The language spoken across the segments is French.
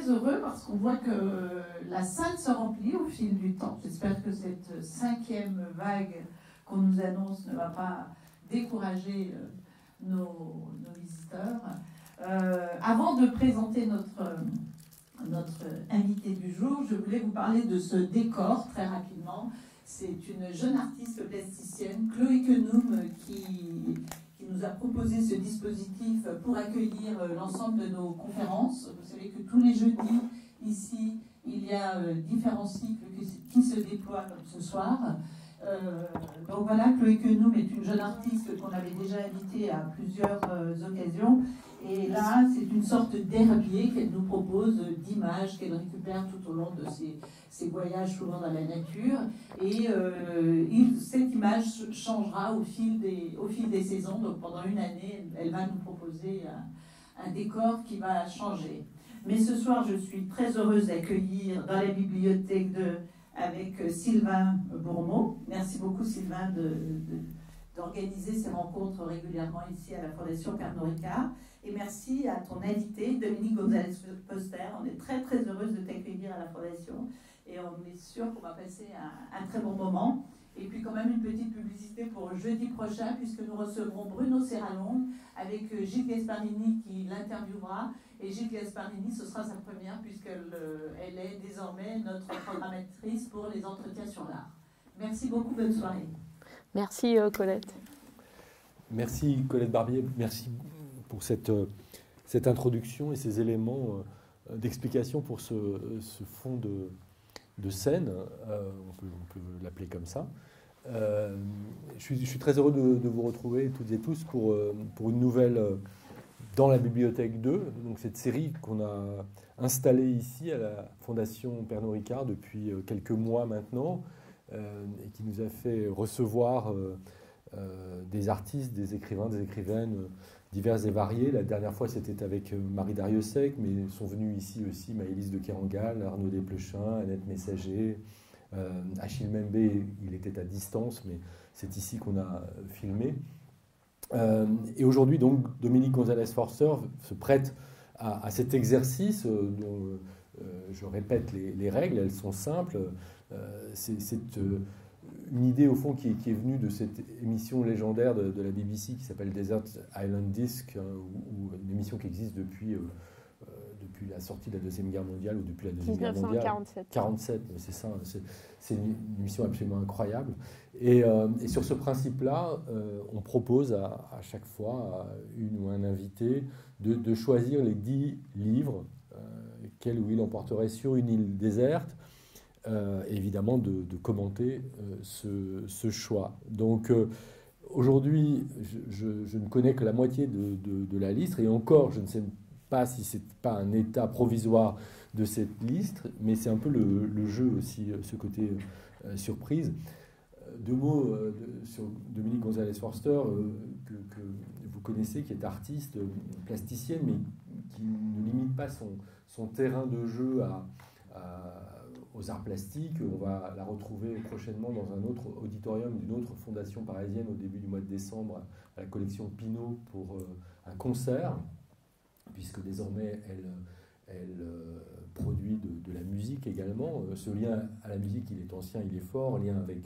très heureux parce qu'on voit que la salle se remplit au fil du temps. J'espère que cette 5e vague qu'on nous annonce ne va pas décourager nos visiteurs. Avant de présenter notre invité du jour, je voulais vous parler de ce décor très rapidement. C'est une jeune artiste plasticienne, Chloé Quenoum, qui nous a proposé ce dispositif pour accueillir l'ensemble de nos conférences. Vous savez que tous les jeudis, ici, il y a différents cycles qui se déploient comme ce soir. Donc voilà, Chloé Quenoum est une jeune artiste qu'on avait déjà invitée à plusieurs occasions. Et là, c'est une sorte d'herbier qu'elle nous propose d'images qu'elle récupère tout au long de ses voyages souvent dans la nature. Et cette image changera au fil des saisons. Donc pendant une année, elle va nous proposer un décor qui va changer. Mais ce soir, je suis très heureuse d'accueillir dans la bibliothèque avec Sylvain Bourmeau. Merci beaucoup Sylvain d'organiser ces rencontres régulièrement ici à la Fondation Pernod Ricard. Et merci à ton invité, Dominique Gonzalez-Foster. On est très très heureuse de t'accueillir à la Fondation et on est sûr qu'on va passer un très bon moment. Et puis quand même une petite publicité pour jeudi prochain, puisque nous recevrons Bruno Serralong avec Gilles Gasparini qui l'interviewera. Et Gilles Gasparini, ce sera sa première, puisqu'elle est désormais notre programmatrice pour les entretiens sur l'art. Merci beaucoup, bonne soirée. Merci Colette. Merci Colette Barbier, merci pour cette introduction et ces éléments d'explication pour ce fond de scène, on peut l'appeler comme ça. Je suis très heureux de vous retrouver toutes et tous pour une nouvelle dans la Bibliothèque 2, donc cette série qu'on a installée ici à la Fondation Pernod Ricard depuis quelques mois maintenant, et qui nous a fait recevoir des artistes, des écrivains, des écrivaines divers et variés. La dernière fois, c'était avec Marie Dariussec, mais sont venus ici aussi Maëlys de Kerangal, Arnaud Desplechin, Annette Messager, Achille Mbembe, il était à distance, mais c'est ici qu'on a filmé. Et aujourd'hui, donc, Dominique Gonzalez-Forster se prête à cet exercice dont je répète les règles, elles sont simples. C'est une idée, au fond, qui est venue de cette émission légendaire de la BBC qui s'appelle Desert Island Disc, ou une émission qui existe depuis la sortie de la Deuxième Guerre mondiale, ou depuis la Deuxième Guerre mondiale. 1947, c'est ça, c'est une émission absolument incroyable. Et sur ce principe-là, on propose à chaque fois à une ou un invité de choisir les 10 livres qu'elle ou il emporterait sur une île déserte, évidemment de commenter ce choix. Donc aujourd'hui, je ne connais que la moitié de la liste, et encore, je ne sais pas si c'est pas un état provisoire de cette liste, mais c'est un peu le jeu aussi, ce côté surprise. Deux mots sur Dominique Gonzalez-Forster, que vous connaissez, qui est artiste plasticienne, mais qui ne limite pas son terrain de jeu aux arts plastiques. On va la retrouver prochainement dans un autre auditorium d'une autre fondation parisienne au début du mois de décembre, à la collection Pinault, pour un concert, puisque désormais elle produit de la musique également. Ce lien à la musique, il est ancien, il est fort, lien avec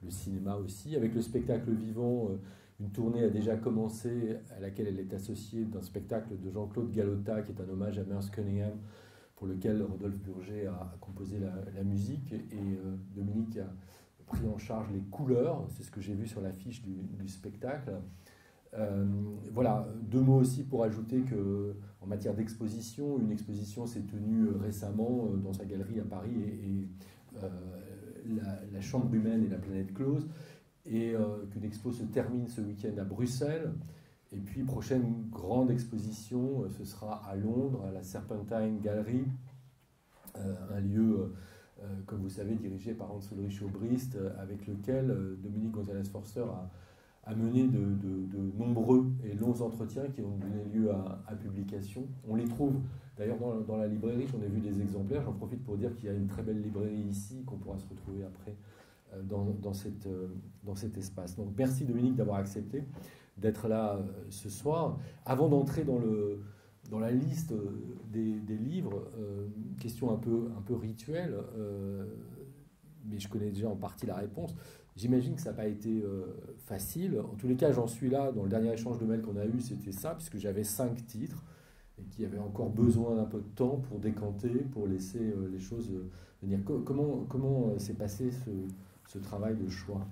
le cinéma aussi. Avec le spectacle vivant, une tournée a déjà commencé à laquelle elle est associée d'un spectacle de Jean-Claude Galota, qui est un hommage à Merce Cunningham, pour lequel Rodolphe Burger a composé la musique, et Dominique a pris en charge les couleurs, c'est ce que j'ai vu sur l'affiche du spectacle. Voilà, deux mots aussi pour ajouter qu'en matière d'exposition, une exposition s'est tenue récemment dans sa galerie à Paris, et la Chambre humaine et la planète close, et qu'une expo se termine ce week-end à Bruxelles. Et puis, prochaine grande exposition, ce sera à Londres, à la Serpentine Gallery, un lieu, comme vous savez, dirigé par Hans Ulrich Obrist, avec lequel Dominique Gonzalez-Forster a mené de nombreux et longs entretiens qui ont donné lieu à publication. On les trouve d'ailleurs dans la librairie, j'en ai vu des exemplaires. J'en profite pour dire qu'il y a une très belle librairie ici, qu'on pourra se retrouver après dans cet espace. Donc merci Dominique d'avoir accepté d'être là ce soir. Avant d'entrer dans dans la liste des livres, question un peu rituelle, mais je connais déjà en partie la réponse. J'imagine que ça n'a pas été facile. En tous les cas, j'en suis là. Dans le dernier échange de mails qu'on a eu, c'était ça, puisque j'avais 5 titres et qu'il y avait encore besoin d'un peu de temps pour décanter, pour laisser les choses venir. Comment s'est passé ce travail de choix?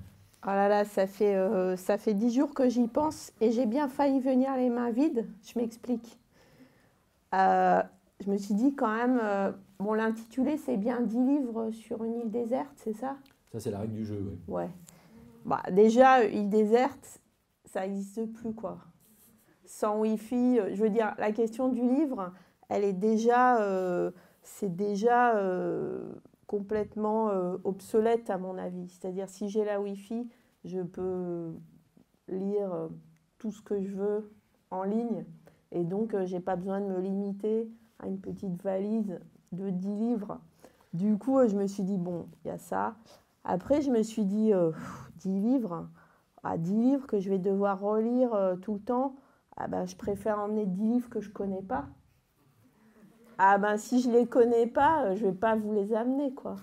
Oh là là, ça fait 10 jours que j'y pense et j'ai bien failli venir les mains vides. Je m'explique. Je me suis dit quand même, bon, l'intitulé, c'est bien 10 livres sur une île déserte, c'est ça? Ça, c'est la règle du jeu, oui. Ouais. Bah, déjà, île déserte, ça n'existe plus, quoi. Sans Wi-Fi, je veux dire, la question du livre, elle est déjà, c'est déjà complètement obsolète, à mon avis. C'est-à-dire, si j'ai la Wi-Fi, je peux lire tout ce que je veux en ligne. Et donc, je n'ai pas besoin de me limiter à une petite valise de 10 livres. Du coup, je me suis dit, bon, il y a ça. Après, je me suis dit, 10 livres, 10 livres que je vais devoir relire tout le temps, je préfère emmener 10 livres que je ne connais pas. Si je ne les connais pas, je ne vais pas vous les amener, quoi.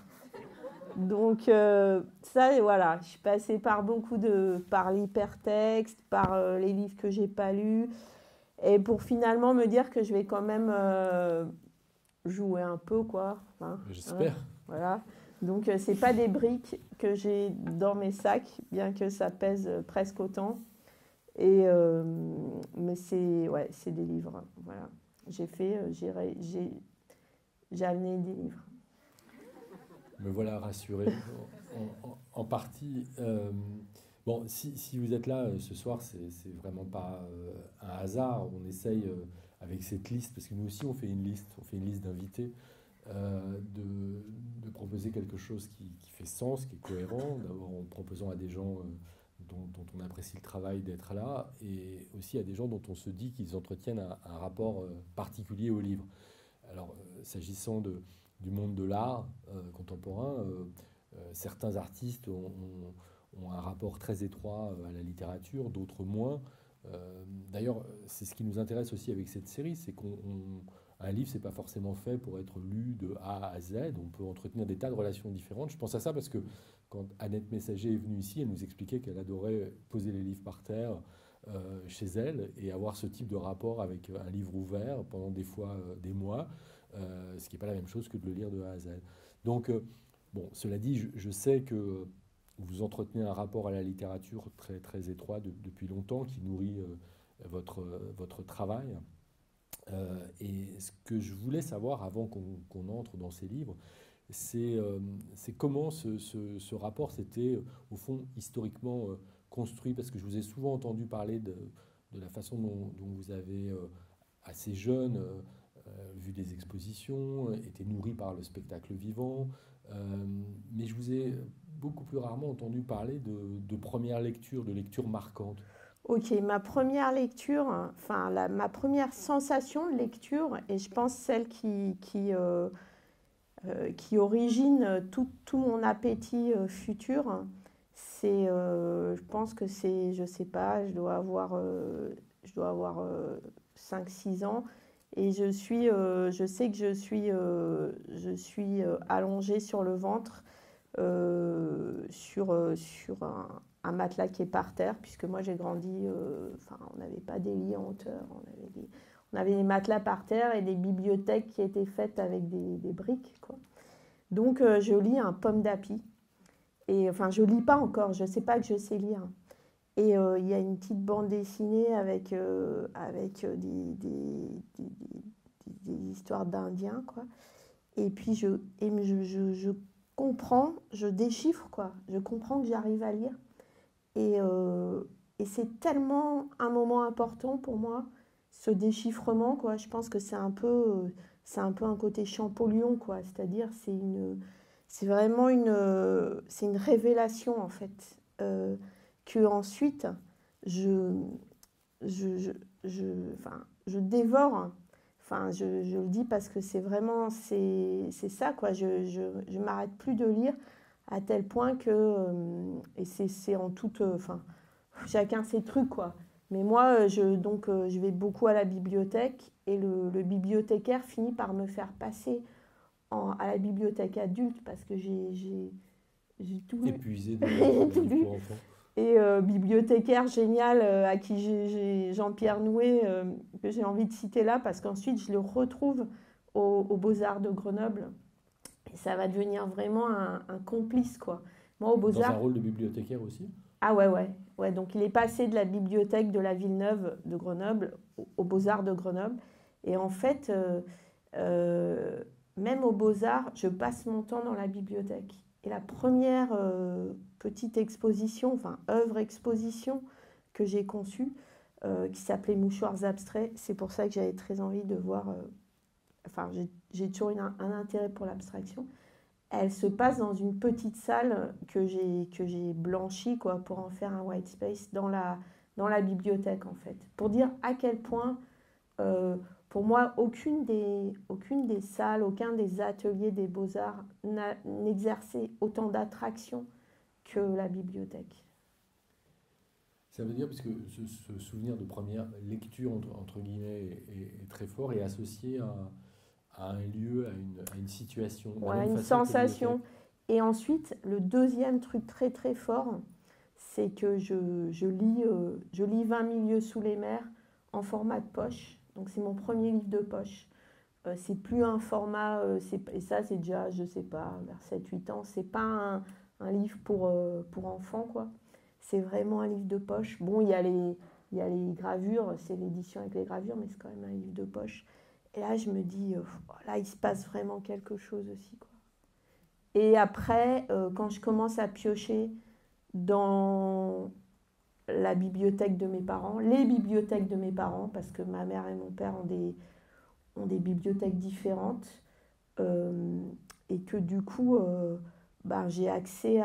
Donc, ça, voilà, je suis passée par par l'hypertexte, par les livres que je n'ai pas lus, et pour finalement me dire que je vais quand même jouer un peu, quoi. J'espère. Voilà. Donc, ce n'est pas des briques que j'ai dans mes sacs, bien que ça pèse presque autant. Mais c'est des livres. Voilà. J'ai amené des livres. Me voilà rassuré, en partie. Bon, si vous êtes là ce soir, c'est vraiment pas un hasard. On essaye avec cette liste, parce que nous aussi on fait une liste d'invités, de proposer quelque chose qui fait sens, qui est cohérent, d'abord en proposant à des gens dont on apprécie le travail d'être là, et aussi à des gens dont on se dit qu'ils entretiennent un rapport particulier au livre. Alors, s'agissant du monde de l'art contemporain, certains artistes ont un rapport très étroit à la littérature, d'autres moins. D'ailleurs, c'est ce qui nous intéresse aussi avec cette série, c'est qu'un livre, c'est pas forcément fait pour être lu de A à Z. On peut entretenir des tas de relations différentes. Je pense à ça parce que quand Annette Messager est venue ici, elle nous expliquait qu'elle adorait poser les livres par terre chez elle et avoir ce type de rapport avec un livre ouvert pendant des fois des mois, ce qui n'est pas la même chose que de le lire de A à Z. Donc, bon, cela dit, je sais que vous entretenez un rapport à la littérature très, très étroit depuis longtemps qui nourrit votre travail. Et ce que je voulais savoir avant qu'on entre dans ces livres, c'est comment ce rapport s'était, au fond, historiquement construit. Parce que je vous ai souvent entendu parler de la façon dont vous avez, assez jeune, vu des expositions, été nourri par le spectacle vivant. Mais je vous ai beaucoup plus rarement entendu parler de première lecture, de lecture marquante. Ok, ma première lecture, ma première sensation de lecture, et je pense celle qui origine tout mon appétit futur, c'est, je pense que c'est, je sais pas, je dois avoir 5-6 ans, et je sais que je suis allongée sur le ventre, sur un matelas qui est par terre, puisque moi j'ai grandi, on n'avait pas des lits en hauteur, on avait des matelas par terre et des bibliothèques qui étaient faites avec des briques, quoi. Donc je lis un Pomme d'Api, et je lis pas encore, je sais pas que je sais lire. Et il y a une petite bande dessinée avec des histoires d'Indiens, quoi. Et puis je comprends, je déchiffre, quoi. Je comprends que j'arrive à lire. Et c'est tellement un moment important pour moi, ce déchiffrement, quoi. Je pense que c'est un peu un côté Champollion, quoi. C'est-à-dire, c'est vraiment une révélation, en fait, que ensuite je dévore. Je le dis parce que c'est vraiment, c'est ça, quoi. Je m'arrête plus de lire à tel point que, et c'est en toute, chacun ses trucs, quoi. Mais moi, je vais beaucoup à la bibliothèque et le bibliothécaire finit par me faire passer à la bibliothèque adulte parce que j'ai tout lu. Épuisé de livres pour enfants. Et bibliothécaire génial à qui j'ai Jean-Pierre Nouet, que j'ai envie de citer là, parce qu'ensuite je le retrouve aux Beaux-Arts de Grenoble. Et ça va devenir vraiment un complice, quoi. Moi, aux Beaux-Arts... Dans un rôle de bibliothécaire aussi? Ah ouais. Donc il est passé de la bibliothèque de la Villeneuve de Grenoble aux Beaux-Arts de Grenoble. Et en fait, même aux Beaux-Arts, je passe mon temps dans la bibliothèque. Et la première petite exposition, enfin œuvre-exposition que j'ai conçue, qui s'appelait Mouchoirs abstraits, c'est pour ça que j'avais très envie de voir... Enfin, j'ai toujours un intérêt pour l'abstraction. Elle se passe dans une petite salle que j'ai blanchie quoi, pour en faire un white space dans la bibliothèque, en fait. Pour dire à quel point, pour moi, aucune des salles, aucun des ateliers des beaux-arts n'exerçait autant d'attraction que la bibliothèque. Ça veut dire, parce que ce souvenir de première lecture, entre guillemets, est très fort et associé à un lieu, à une situation. Ouais, une sensation. Et ensuite, le deuxième truc très très fort, c'est que je lis 20 milieux sous les mers en format de poche. Donc c'est mon premier livre de poche. C'est plus un format, et ça c'est déjà, je sais pas, vers 7-8 ans, c'est pas un livre pour enfants, quoi. C'est vraiment un livre de poche. Bon, il y a les gravures, c'est l'édition avec les gravures, mais c'est quand même un livre de poche. Et là, je me dis, là, il se passe vraiment quelque chose aussi, quoi. Et après, quand je commence à piocher dans la bibliothèque de mes parents, les bibliothèques de mes parents, parce que ma mère et mon père ont des bibliothèques différentes, et que du coup, j'ai accès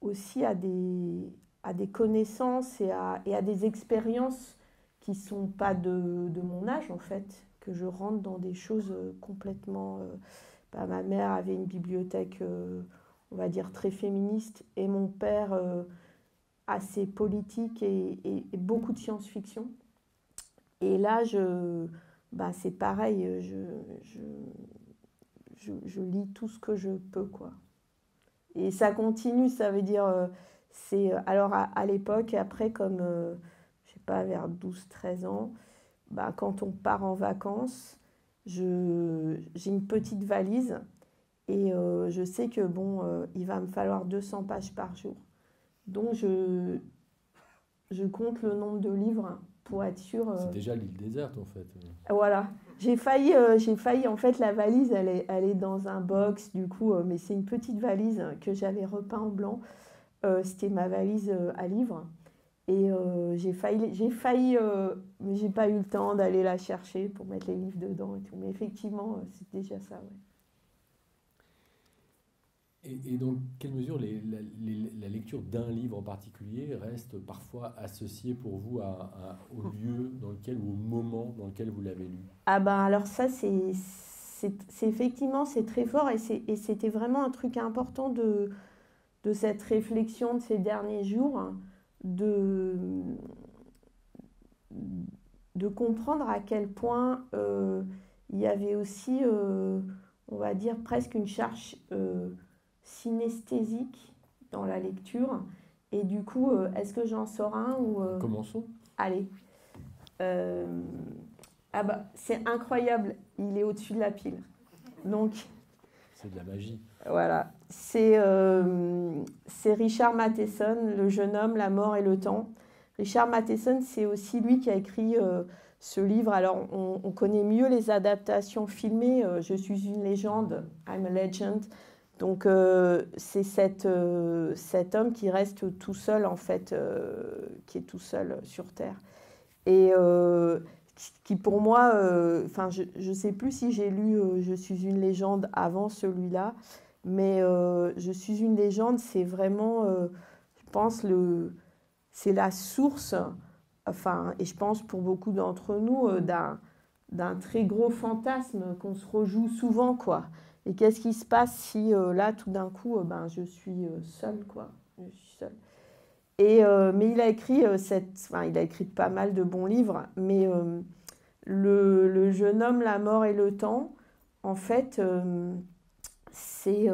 aussi à des connaissances et à des expériences qui ne sont pas de mon âge, en fait, que je rentre dans des choses complètement... ma mère avait une bibliothèque, on va dire, très féministe, et mon père assez politique et beaucoup de science-fiction. Et là, c'est pareil, je lis tout ce que je peux, quoi. Et ça continue, ça veut dire... alors, à l'époque, après, comme, je sais pas, vers 12-13 ans, quand on part en vacances, j'ai une petite valise et je sais que il va me falloir 200 pages par jour. Donc je compte le nombre de livres pour être sûre. C'est déjà l'île déserte, en fait. Voilà. J'ai failli, en fait, la valise, elle est dans un box, du coup, mais c'est une petite valise que j'avais repeint en blanc. C'était ma valise à livres. Et j'ai failli, mais j'ai pas eu le temps d'aller la chercher pour mettre les livres dedans et tout. Mais effectivement, c'est déjà ça, ouais. Et dans quelle mesure la lecture d'un livre en particulier reste parfois associée pour vous au lieu dans lequel ou au moment dans lequel vous l'avez lu? Alors ça, c'est effectivement, c'est très fort et c'était vraiment un truc important de cette réflexion de ces derniers jours, de comprendre à quel point il y avait aussi, on va dire, presque une charge synesthésique dans la lecture. Et du coup, est-ce que j'en sors un ou Commençons. Allez. C'est incroyable, il est au-dessus de la pile. Donc, c'est de la magie. Voilà. C'est Richard Matheson, Le jeune homme, la mort et le temps. Richard Matheson, c'est aussi lui qui a écrit ce livre. Alors, on connaît mieux les adaptations filmées. Je suis une légende, I'm a legend. Donc, c'est cet homme qui reste tout seul, en fait, qui est tout seul sur Terre. Et qui, pour moi, je ne sais plus si j'ai lu Je suis une légende avant celui-là, mais Je suis une légende, c'est vraiment, je pense, c'est la source, et je pense pour beaucoup d'entre nous, d'un très gros fantasme qu'on se rejoue souvent, quoi. Et qu'est-ce qui se passe si là, tout d'un coup, je suis seule, quoi. Je suis seule. Mais il a écrit il a écrit pas mal de bons livres, mais le jeune homme, la mort et le temps, en fait, c'est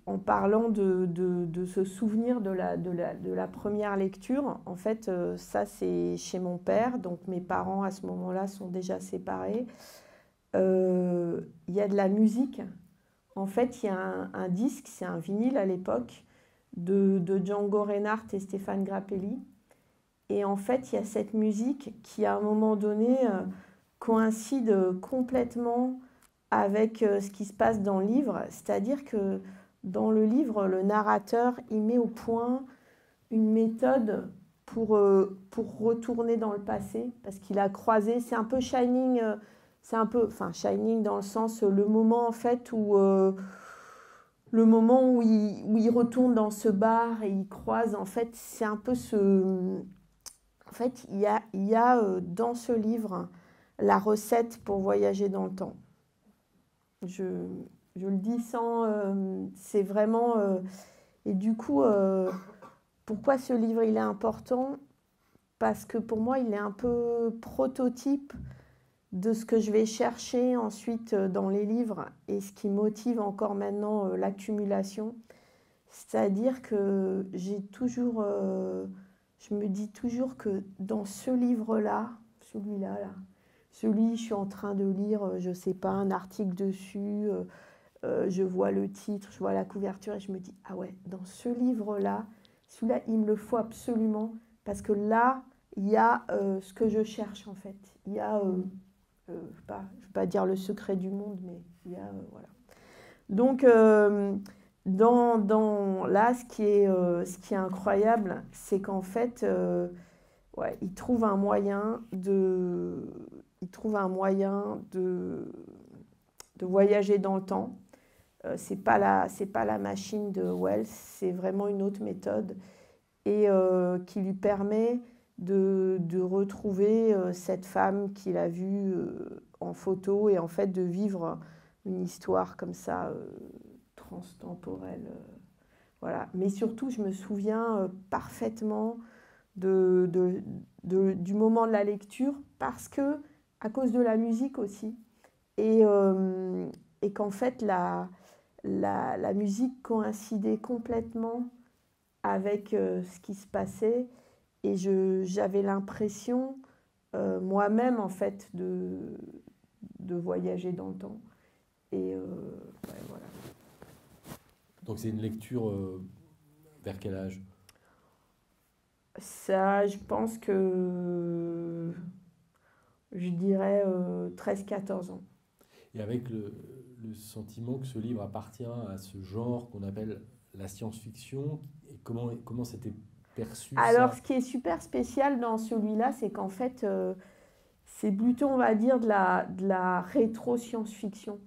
en parlant de ce souvenir de la première lecture, en fait, ça c'est chez mon père, donc mes parents à ce moment-là sont déjà séparés. Il y a de la musique. En fait, il y a un disque, c'est un vinyle à l'époque, de Django Reinhardt et Stéphane Grappelli. Et en fait, il y a cette musique qui, à un moment donné, coïncide complètement avec ce qui se passe dans le livre. C'est-à-dire que dans le livre, le narrateur, il met au point une méthode pour retourner dans le passé, parce qu'il a croisé, c'est un peu Shining, Shining dans le sens, le moment en fait où... le moment où il retourne dans ce bar et il croise, en fait, c'est un peu ce... En fait, il y a dans ce livre la recette pour voyager dans le temps. Je le dis sans... c'est vraiment... et du coup, pourquoi ce livre il est important? Parce que pour moi, il est un peu prototype de ce que je vais chercher ensuite dans les livres et ce qui motive encore maintenant l'accumulation. C'est-à-dire que j'ai toujours... je me dis toujours que dans ce livre-là, celui-là, je suis en train de lire, je ne sais pas, un article dessus, je vois le titre, je vois la couverture et je me dis, ah ouais, dans ce livre-là, celui-là, il me le faut absolument parce que là, il y a ce que je cherche en fait. Il y a, je ne vais pas dire le secret du monde, mais il y a, voilà. Donc, là, ce qui est incroyable, c'est qu'en fait, il trouve un moyen de voyager dans le temps. C'est pas la machine de Wells, c'est vraiment une autre méthode et qui lui permet de retrouver cette femme qu'il a vue en photo et en fait de vivre une histoire comme ça transtemporelle. Voilà. Mais surtout, je me souviens parfaitement du moment de la lecture parce que, à cause de la musique aussi, et qu'en fait, la musique coïncidait complètement avec ce qui se passait et j'avais l'impression moi-même en fait de voyager dans le temps et voilà. Donc c'est une lecture vers quel âge? Ça, je pense que je dirais 13-14 ans. Et avec le sentiment que ce livre appartient à ce genre qu'on appelle la science-fiction, et comment c'était perçu Alors, ça? ce qui est super spécial dans celui-là, c'est qu'en fait, c'est plutôt, on va dire, de la rétro-science-fiction.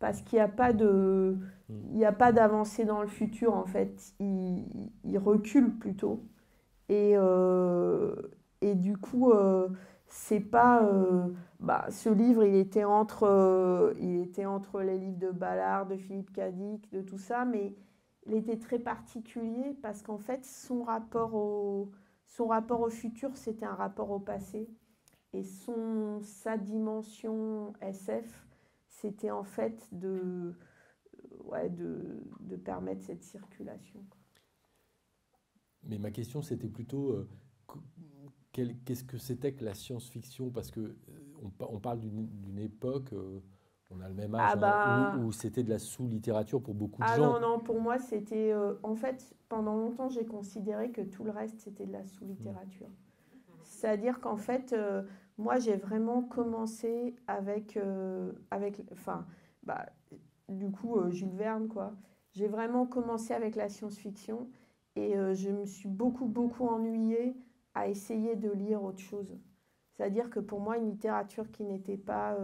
Parce qu'il n'y a pas d'avancée dans le futur, en fait. Il recule plutôt. Et du coup, c'est pas... ce livre, il était entre les livres de Ballard, de Philippe Cadic, de tout ça, mais il était très particulier parce qu'en fait, son rapport au futur, c'était un rapport au passé. Et sa dimension SF, c'était en fait de permettre cette circulation. Mais ma question, c'était plutôt qu'est-ce que c'était que la science-fiction? Parce que on parle d'une époque, on a le même âge, où c'était de la sous-littérature pour beaucoup de gens. Non, pour moi, c'était... en fait, pendant longtemps, j'ai considéré que tout le reste, c'était de la sous-littérature. C'est-à-dire qu'en fait, moi, j'ai vraiment commencé avec du coup, Jules Verne, quoi. J'ai vraiment commencé avec la science-fiction et je me suis beaucoup, beaucoup ennuyée à essayer de lire autre chose. C'est-à-dire que pour moi, une littérature qui n'était pas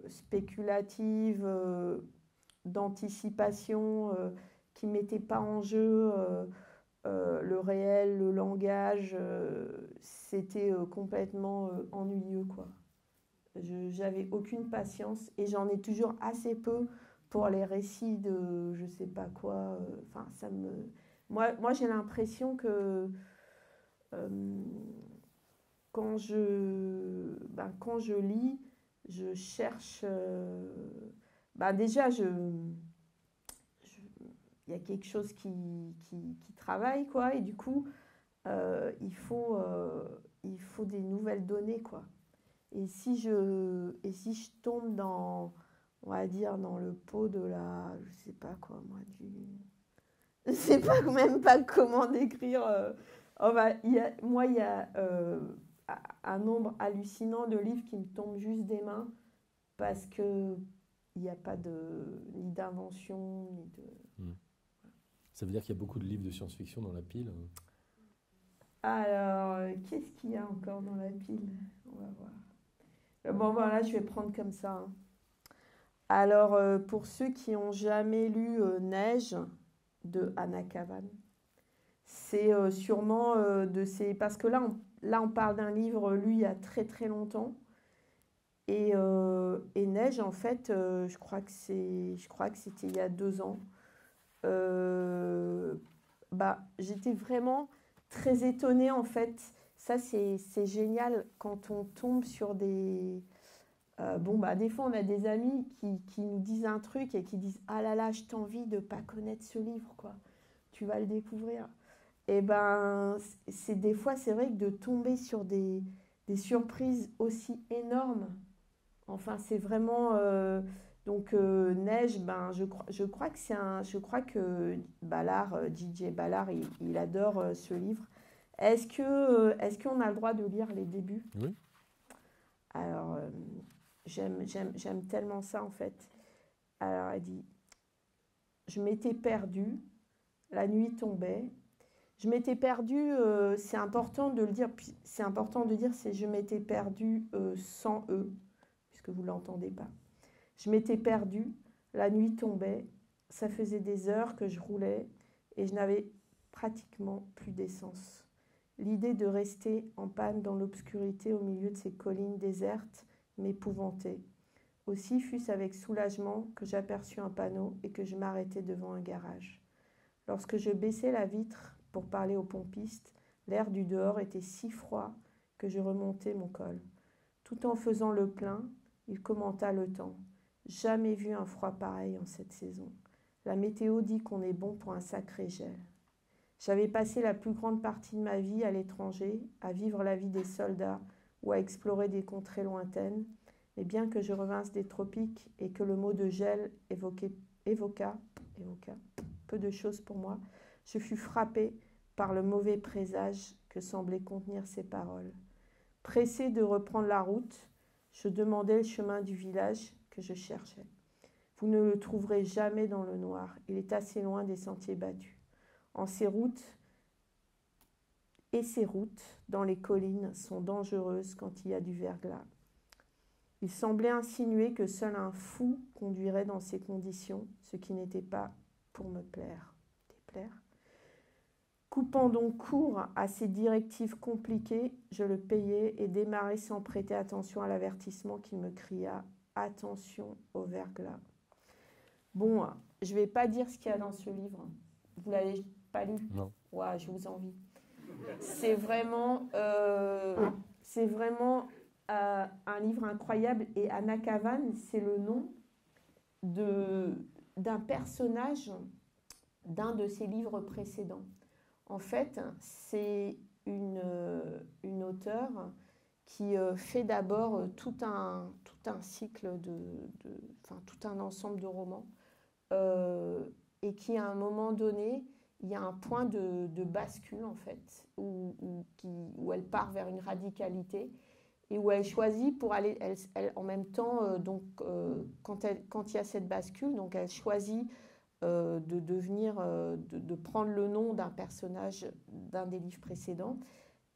spéculative, d'anticipation, qui ne mettait pas en jeu le réel, le langage, c'était complètement ennuyeux, quoi. J'avais aucune patience et j'en ai toujours assez peu pour les récits de je sais pas quoi. Enfin, ça me... Moi j'ai l'impression que quand je lis, je cherche... déjà, il y a quelque chose qui travaille, quoi, et du coup, il faut des nouvelles données, quoi. Et si je tombe dans, on va dire, dans le pot de la, je sais pas quoi, moi, je sais pas même pas comment décrire. Il y a un nombre hallucinant de livres qui me tombent juste des mains parce que il n'y a pas ni d'invention, ni de... Ça veut dire qu'il y a beaucoup de livres de science-fiction dans la pile. Alors, qu'est-ce qu'il y a encore dans la pile? On va voir. Bon, voilà, je vais prendre comme ça. Hein. Alors, pour ceux qui n'ont jamais lu Neige de Anna Kavan, c'est sûrement de ces... Parce que là, on parle d'un livre lu il y a très très longtemps. Et Neige, en fait, je crois que c'était il y a 2 ans. J'étais vraiment très étonnée, en fait. Ça, c'est génial quand on tombe sur des... des fois, on a des amis qui nous disent un truc et qui disent « Ah là là, je t'envie de ne pas connaître ce livre, quoi. Tu vas le découvrir. » Et des fois, c'est vrai que de tomber sur des surprises aussi énormes, enfin, c'est vraiment... Neige, je crois que Ballard, DJ Ballard, il adore ce livre. Est-ce qu'on a le droit de lire les débuts? Oui. Alors, j'aime tellement ça, en fait. Alors, elle dit, je m'étais perdue, la nuit tombait. Je m'étais perdue, c'est important de le dire, c'est important de dire, c'est je m'étais perdue sans eux, puisque vous ne l'entendez pas. Je m'étais perdue, la nuit tombait, ça faisait des heures que je roulais et je n'avais pratiquement plus d'essence. L'idée de rester en panne dans l'obscurité au milieu de ces collines désertes m'épouvantait. Aussi fut-ce avec soulagement que j'aperçus un panneau et que je m'arrêtai devant un garage. Lorsque je baissai la vitre pour parler au pompiste, l'air du dehors était si froid que je remontai mon col. Tout en faisant le plein, il commenta le temps. Jamais vu un froid pareil en cette saison. La météo dit qu'on est bon pour un sacré gel. J'avais passé la plus grande partie de ma vie à l'étranger, à vivre la vie des soldats ou à explorer des contrées lointaines, mais bien que je revinsse des tropiques et que le mot de gel évoqua peu de choses pour moi, je fus frappée par le mauvais présage que semblaient contenir ces paroles. Pressée de reprendre la route, je demandai le chemin du village que je cherchais. Vous ne le trouverez jamais dans le noir, il est assez loin des sentiers battus. Ces routes dans les collines sont dangereuses quand il y a du verglas. Il semblait insinuer que seul un fou conduirait dans ces conditions, ce qui n'était pas pour me déplaire. Coupant donc court à ces directives compliquées, je le payai et démarrai sans prêter attention à l'avertissement qu'il me cria « Attention au verglas ». Bon, je ne vais pas dire ce qu'il y a dans ce livre. Vous ne l'avez pas lu? Non. Ouais, je vous envie. C'est vraiment un livre incroyable. Et Anna Kavan, c'est le nom d'un personnage d'un de ses livres précédents. En fait, c'est une auteure qui fait d'abord tout un cycle tout un ensemble de romans et qui, à un moment donné, il y a un point de bascule, en fait, où elle part vers une radicalité et où elle choisit pour aller, en même temps, quand il y a cette bascule, donc elle choisit de prendre le nom d'un personnage d'un des livres précédents.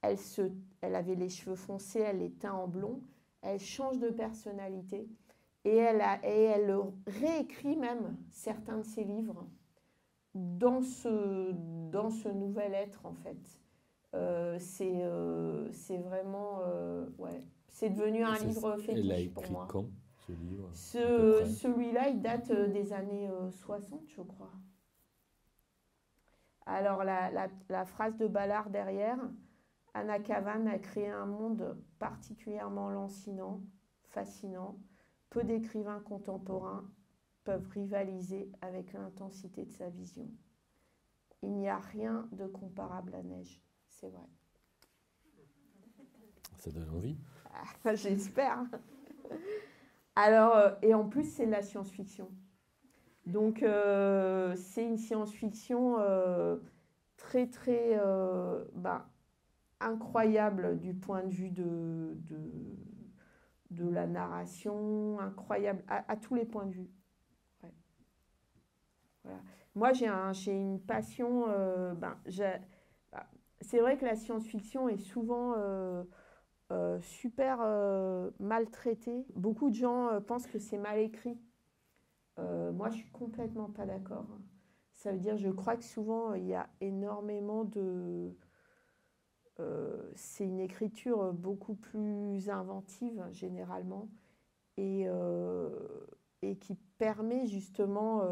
Elle avait les cheveux foncés, elle les teint en blond, elle change de personnalité et elle réécrit même certains de ses livres dans ce nouvel être, en fait. C'est vraiment... c'est devenu un livre fétiche pour moi. Elle l'a écrit quand, ce livre? À peu près Celui-là, il date des années 60, je crois. Alors, la phrase de Ballard derrière, Anna Kavan a créé un monde particulièrement lancinant, fascinant. Peu d'écrivains contemporains peuvent rivaliser avec l'intensité de sa vision. Il n'y a rien de comparable à Neige, c'est vrai. Ça donne envie. J'espère. Alors, et en plus, c'est de la science-fiction. Donc, c'est une science-fiction très, très incroyable du point de vue de la narration, incroyable à tous les points de vue. Ouais. Voilà. Moi, j'ai une passion. C'est vrai que la science-fiction est souvent super maltraitée. Beaucoup de gens pensent que c'est mal écrit. Moi, je suis complètement pas d'accord. Ça veut dire, je crois que souvent, il y a énormément de... c'est une écriture beaucoup plus inventive, généralement, et qui permet justement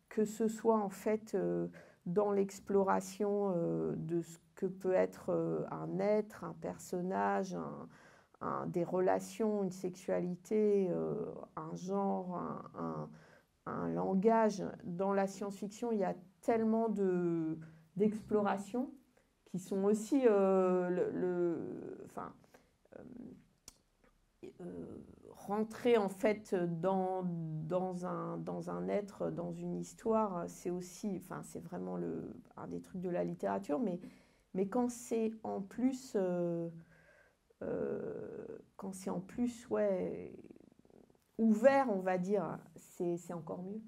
que ce soit, en fait, dans l'exploration de ce que peut être un être, un personnage, des relations, une sexualité, un genre, un langage. Dans la science-fiction, il y a tellement d'explorations qui sont aussi rentrer en fait dans un être, dans une histoire, c'est aussi, c'est vraiment un des trucs de la littérature, mais quand c'est en plus, ouais, ouvert, on va dire, c'est encore mieux.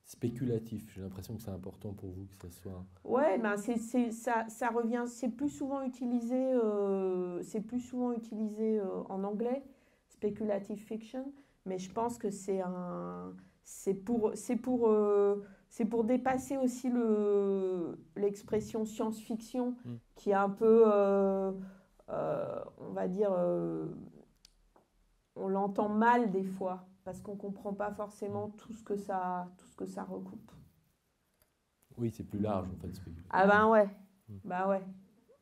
Spéculatif, j'ai l'impression que c'est important pour vous que ça soit... Ouais, ben ça revient, c'est plus souvent utilisé en anglais, speculative fiction, mais je pense que c'est pour dépasser aussi l'expression science-fiction qui est un peu, on va dire, on l'entend mal des fois parce qu'on ne comprend pas forcément tout ce que ça recoupe. Oui, c'est plus large en fait. Spéculatif. Ah ben ouais, bah ouais.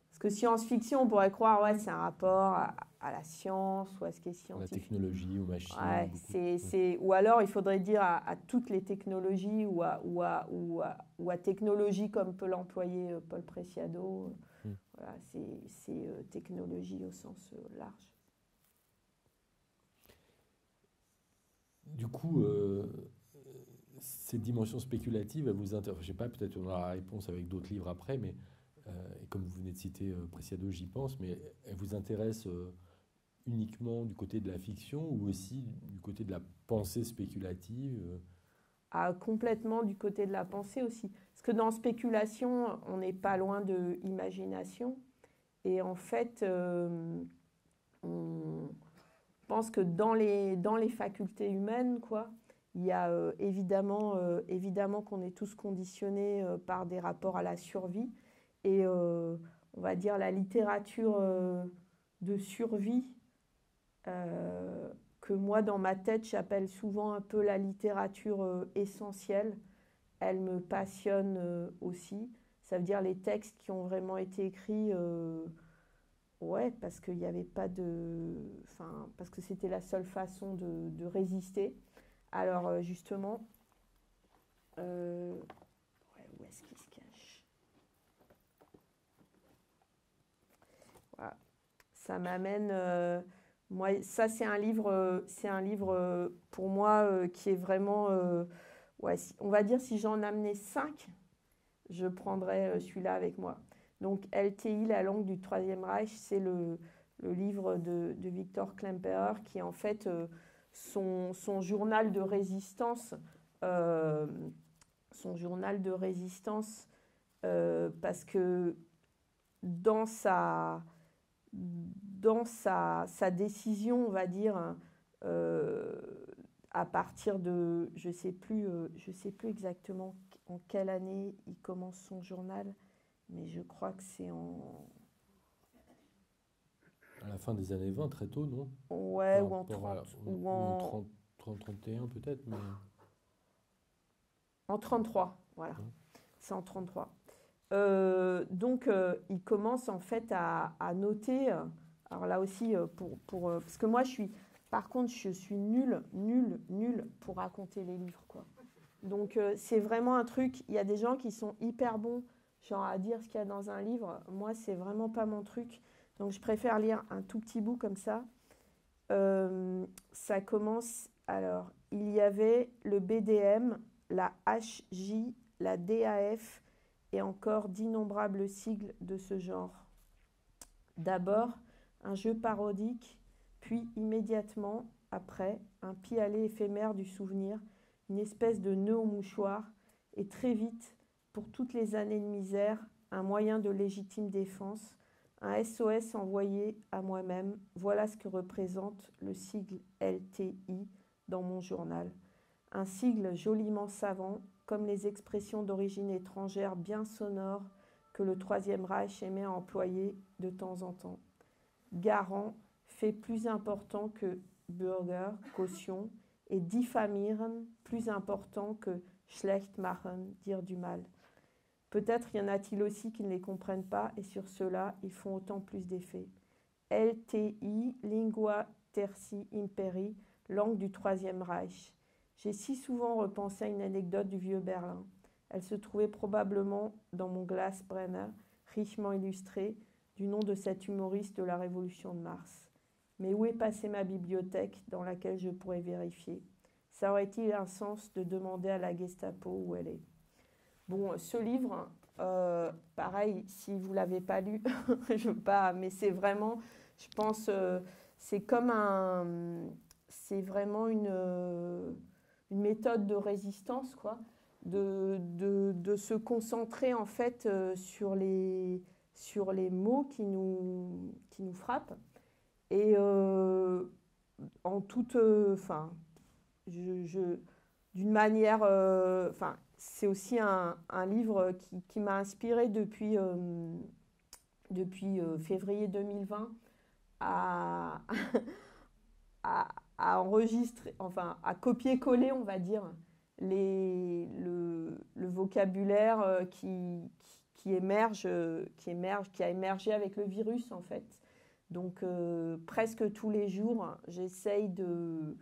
Parce que science-fiction, on pourrait croire, ouais, c'est un rapport à la science ou à ce qui est scientifique. La technologie, aux machines. Ouais, ou alors il faudrait dire à toutes les technologies ou à technologie comme peut l'employer Paul Preciado. Voilà, c'est technologie au sens large. Du coup, ces dimensions spéculatives, elles vous intéressent. Je ne sais pas, peut-être on aura la réponse avec d'autres livres après, mais et comme vous venez de citer Preciado, j'y pense, mais elles vous intéressent uniquement du côté de la fiction ou aussi du côté de la pensée spéculative Complètement du côté de la pensée aussi. Parce que dans spéculation, on n'est pas loin de imagination. Et en fait, on pense que dans les facultés humaines, quoi, il y a évidemment qu'on est tous conditionnés par des rapports à la survie. Et on va dire la littérature de survie, que moi, dans ma tête, j'appelle souvent un peu la littérature essentielle. Elle me passionne aussi. Ça veut dire les textes qui ont vraiment été écrits, ouais, parce qu'il n'y avait pas de... parce que c'était la seule façon de résister. Alors, justement, ouais, où est-ce qu'il se cache? Voilà. Ça m'amène... moi, ça, c'est un livre pour moi qui est vraiment... ouais, on va dire, si j'en amenais 5, je prendrais celui-là avec moi. Donc, LTI, la langue du Troisième Reich, c'est le livre de Victor Klemperer qui est en fait son journal de résistance. Parce que dans sa décision, on va dire, à partir de, je sais plus exactement en quelle année il commence son journal, mais je crois que c'est à la fin des années 20, très tôt, non? Ouais, ou en 30. 30-31 peut-être, mais... En 33, voilà. C'est en 33. Donc, il commence en fait à noter. Alors là aussi, parce que moi, par contre, je suis nulle pour raconter les livres, quoi. Donc, c'est vraiment un truc. Il y a des gens qui sont hyper bons, genre à dire ce qu'il y a dans un livre. Moi, c'est vraiment pas mon truc. Donc, je préfère lire un tout petit bout comme ça. Ça commence. Alors, il y avait le BDM, la HJ, la DAF et encore d'innombrables sigles de ce genre. D'abord, un jeu parodique, puis immédiatement après, un pis-aller éphémère du souvenir, une espèce de nœud au mouchoir, et très vite, pour toutes les années de misère, un moyen de légitime défense, un SOS envoyé à moi-même. Voilà ce que représente le sigle LTI dans mon journal. Un sigle joliment savant, comme les expressions d'origine étrangère bien sonores que le Troisième Reich aimait à employer de temps en temps. Garant, fait plus important que Bürger, caution, et diffamieren, plus important que schlecht machen, dire du mal. Peut-être y en a-t-il aussi qui ne les comprennent pas, et sur cela, ils font autant plus d'effet. LTI, lingua tertii imperi, langue du Troisième Reich. J'ai si souvent repensé à une anecdote du vieux Berlin. Elle se trouvait probablement dans mon Glasbrenner, richement illustré, du nom de cet humoriste de la Révolution de Mars. Mais où est passée ma bibliothèque dans laquelle je pourrais vérifier? Ça aurait-il un sens de demander à la Gestapo où elle est? Bon, ce livre, pareil, si vous ne l'avez pas lu, je veux pas, mais c'est vraiment, je pense, c'est vraiment une méthode de résistance, quoi, de se concentrer en fait sur les mots qui nous frappent et en toute, d'une manière, c'est aussi un livre qui m'a inspirée depuis février 2020 à enregistrer, à copier-coller, on va dire, le vocabulaire qui a émergé avec le virus, en fait. Donc, presque tous les jours, j'essaye de...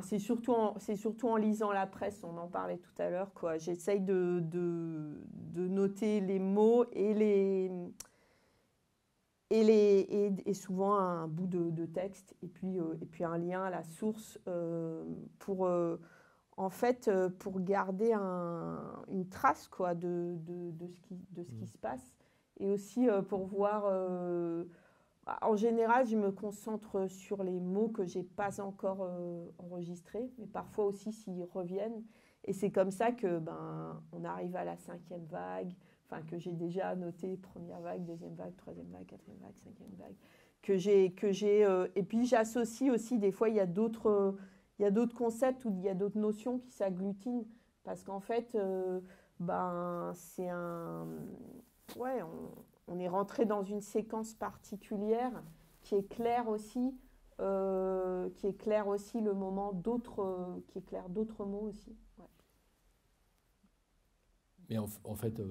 c'est surtout en lisant la presse, on en parlait tout à l'heure, quoi. J'essaye de noter les mots et souvent un bout de texte et puis un lien à la source pour garder une trace, quoi, de ce qui se passe, et aussi pour voir. En général, je me concentre sur les mots que j'ai pas encore enregistrés, mais parfois aussi s'ils reviennent. Et c'est comme ça que on arrive à la 5e vague, que j'ai déjà noté première vague, deuxième vague, troisième vague, quatrième vague, cinquième vague, et puis j'associe aussi, des fois il y a d'autres concepts ou il y a d'autres notions qui s'agglutinent, parce qu'en fait c'est on est rentré dans une séquence particulière qui éclaire aussi le moment qui éclaire d'autres mots aussi. Ouais. Mais en fait,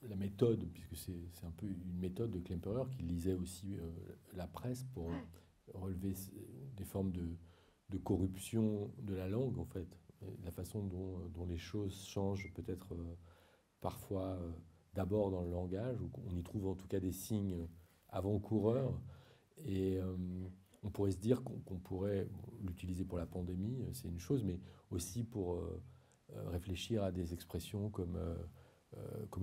la méthode, puisque c'est un peu une méthode de Klemperer, qui lisait aussi la presse pour relever des formes de corruption de la langue, en fait. La façon dont les choses changent peut-être parfois d'abord dans le langage, où on y trouve en tout cas des signes avant-coureurs. Et on pourrait se dire qu'on pourrait l'utiliser pour la pandémie, c'est une chose, mais aussi pour réfléchir à des expressions comme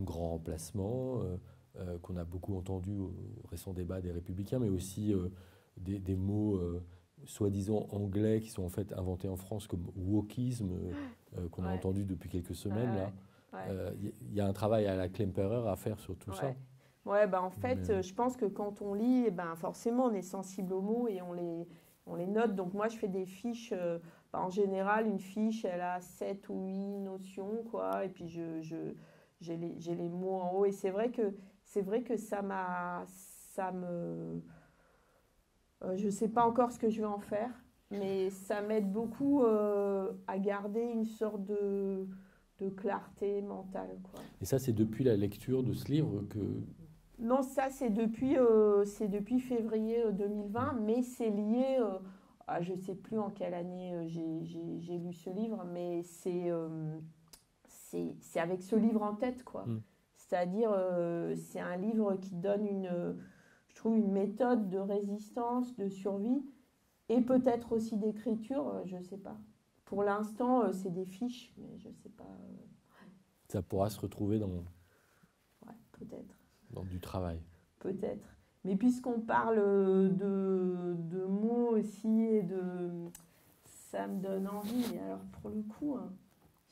grand remplacement, qu'on a beaucoup entendu au récent débat des Républicains, mais aussi des mots soi-disant anglais qui sont en fait inventés en France, comme wokisme, qu'on a entendu depuis quelques semaines. Là. Y a un travail à la Klemperer à faire sur tout ça. Ouais, en fait, je pense que quand on lit, forcément, on est sensible aux mots et on les note. Donc moi, je fais des fiches. En général, une fiche, elle a 7 ou 8 notions, quoi. Et puis j'ai les mots en haut. Et c'est vrai que ça me Je ne sais pas encore ce que je vais en faire, mais ça m'aide beaucoup à garder une sorte de clarté mentale, quoi. Et ça, c'est depuis la lecture de ce livre que... Non, ça, c'est depuis février 2020, mais c'est lié... je ne sais plus en quelle année j'ai lu ce livre, mais c'est avec ce livre en tête, quoi. C'est-à-dire, c'est un livre qui donne je trouve, une méthode de résistance, de survie, et peut-être aussi d'écriture, je ne sais pas. Pour l'instant, c'est des fiches, mais je ne sais pas. Ça pourra se retrouver dans... Ouais, peut-être. Dans du travail. Peut-être. Mais puisqu'on parle de mots aussi, ça me donne envie. Mais alors, pour le coup,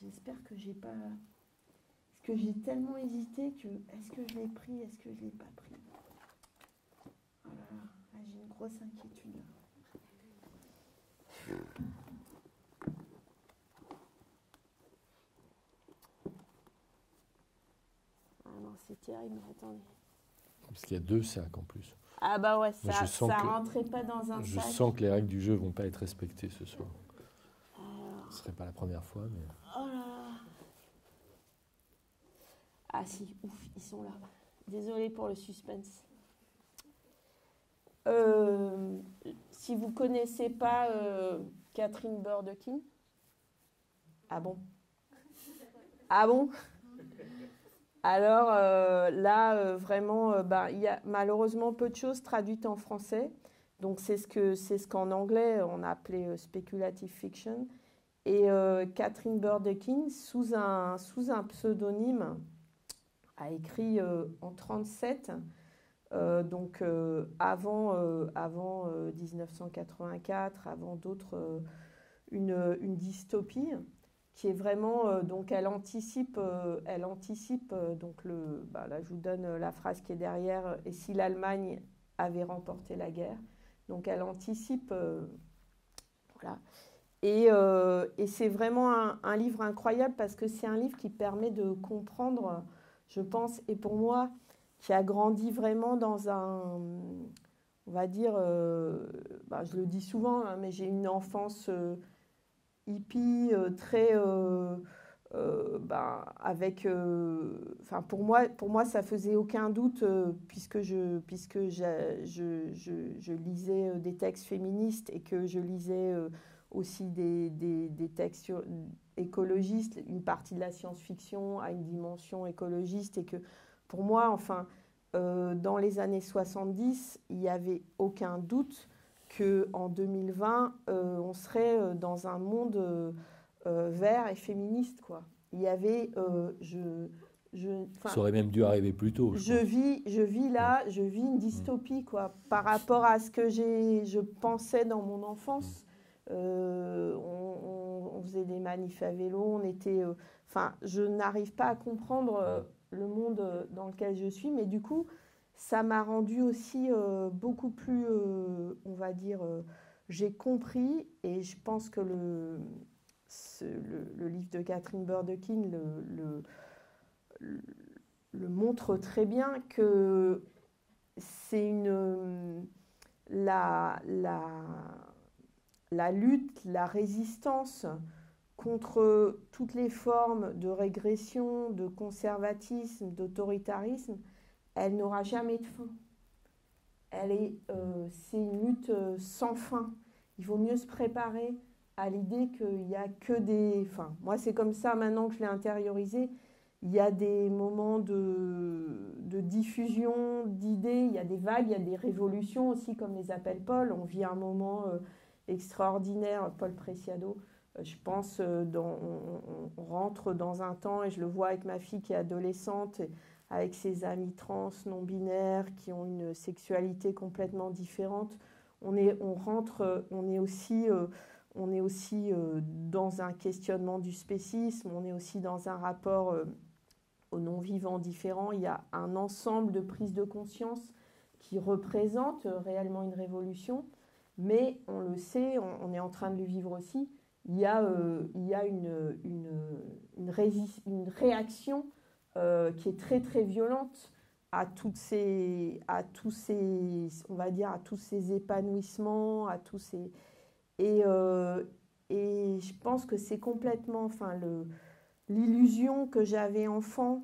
j'espère que j'ai pas... Parce que j'ai tellement hésité que... Est-ce que je l'ai pris? Est-ce que je ne l'ai pas pris? Oh là là, j'ai une grosse inquiétude. Ah non, c'est terrible, attendez. Parce qu'il y a 2 sacs en plus. Ah bah ouais, Moi, ça rentrait pas dans un je sac. Je sens que les règles du jeu vont pas être respectées ce soir. Alors... Ce serait pas la première fois, mais... Oh là là. Ah si, ouf, ils sont là. Désolée pour le suspense. Si vous connaissez pas Catherine Burdekin. Ah bon? Ah bon? Alors là, vraiment, il y a malheureusement peu de choses traduites en français. Donc c'est ce qu'en anglais on a appelé speculative fiction. Et Catherine Burdekin, sous un pseudonyme, a écrit en 1937, donc avant 1984, avant d'autres, une dystopie qui est vraiment, donc elle anticipe donc là je vous donne la phrase qui est derrière, et si l'Allemagne avait remporté la guerre, donc elle anticipe, voilà. Et c'est vraiment un livre incroyable parce que c'est un livre qui permet de comprendre, je pense, et pour moi, qui a grandi vraiment dans on va dire, je le dis souvent, hein, mais j'ai une enfance hippie, très... avec... pour moi, ça faisait aucun doute, puisque je lisais des textes féministes et que je lisais aussi des textes écologistes. Une partie de la science-fiction a une dimension écologiste et que, pour moi, enfin, dans les années 70, il n'y avait aucun doute qu'en 2020, on serait dans un monde vert et féministe, quoi. Il y avait... ça aurait même dû arriver plus tôt. Je vis là, je vis une dystopie, quoi, par rapport à ce que je pensais dans mon enfance. On faisait des manifs à vélo, on était... je n'arrive pas à comprendre le monde dans lequel je suis, mais du coup, ça m'a rendu aussi beaucoup plus, on va dire, j'ai compris, et je pense que le livre de Catherine Burdekin le montre très bien, que c'est la lutte, la résistance contre toutes les formes de régression, de conservatisme, d'autoritarisme, elle n'aura jamais de fin. C'est une lutte sans fin. Il vaut mieux se préparer à l'idée qu'il n'y a que des... moi, c'est comme ça maintenant que je l'ai intériorisé. Il y a des moments de diffusion d'idées, il y a des vagues, il y a des révolutions aussi, comme les appelle Paul. On vit un moment extraordinaire, Paul Preciado. Je pense, on rentre dans un temps, et je le vois avec ma fille qui est adolescente, avec ses amis trans, non-binaires, qui ont une sexualité complètement différente. On est aussi dans un questionnement du spécisme, on est aussi dans un rapport aux non-vivants différents. Il y a un ensemble de prises de conscience qui représentent réellement une révolution, mais on le sait, on est en train de le vivre aussi, il y a une réaction qui est très très violente à tous ces, on va dire, à tous ces épanouissements, à tous ces... Et je pense que c'est complètement, enfin, l'illusion que j'avais enfant,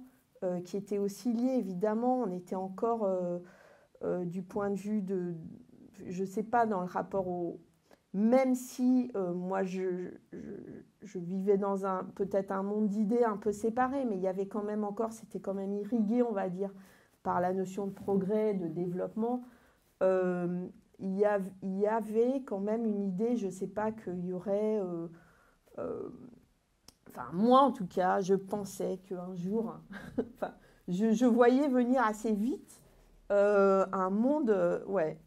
qui était aussi liée, évidemment, on était encore du point de vue de, je ne sais pas, dans le rapport au... Même si moi, je vivais dans peut-être un monde d'idées un peu séparé, mais il y avait quand même encore, c'était quand même irrigué, on va dire, par la notion de progrès, de développement. Il y avait quand même une idée, je ne sais pas, qu'il y aurait... enfin, moi, en tout cas, je pensais qu'un jour... enfin, je voyais venir assez vite un monde ouais,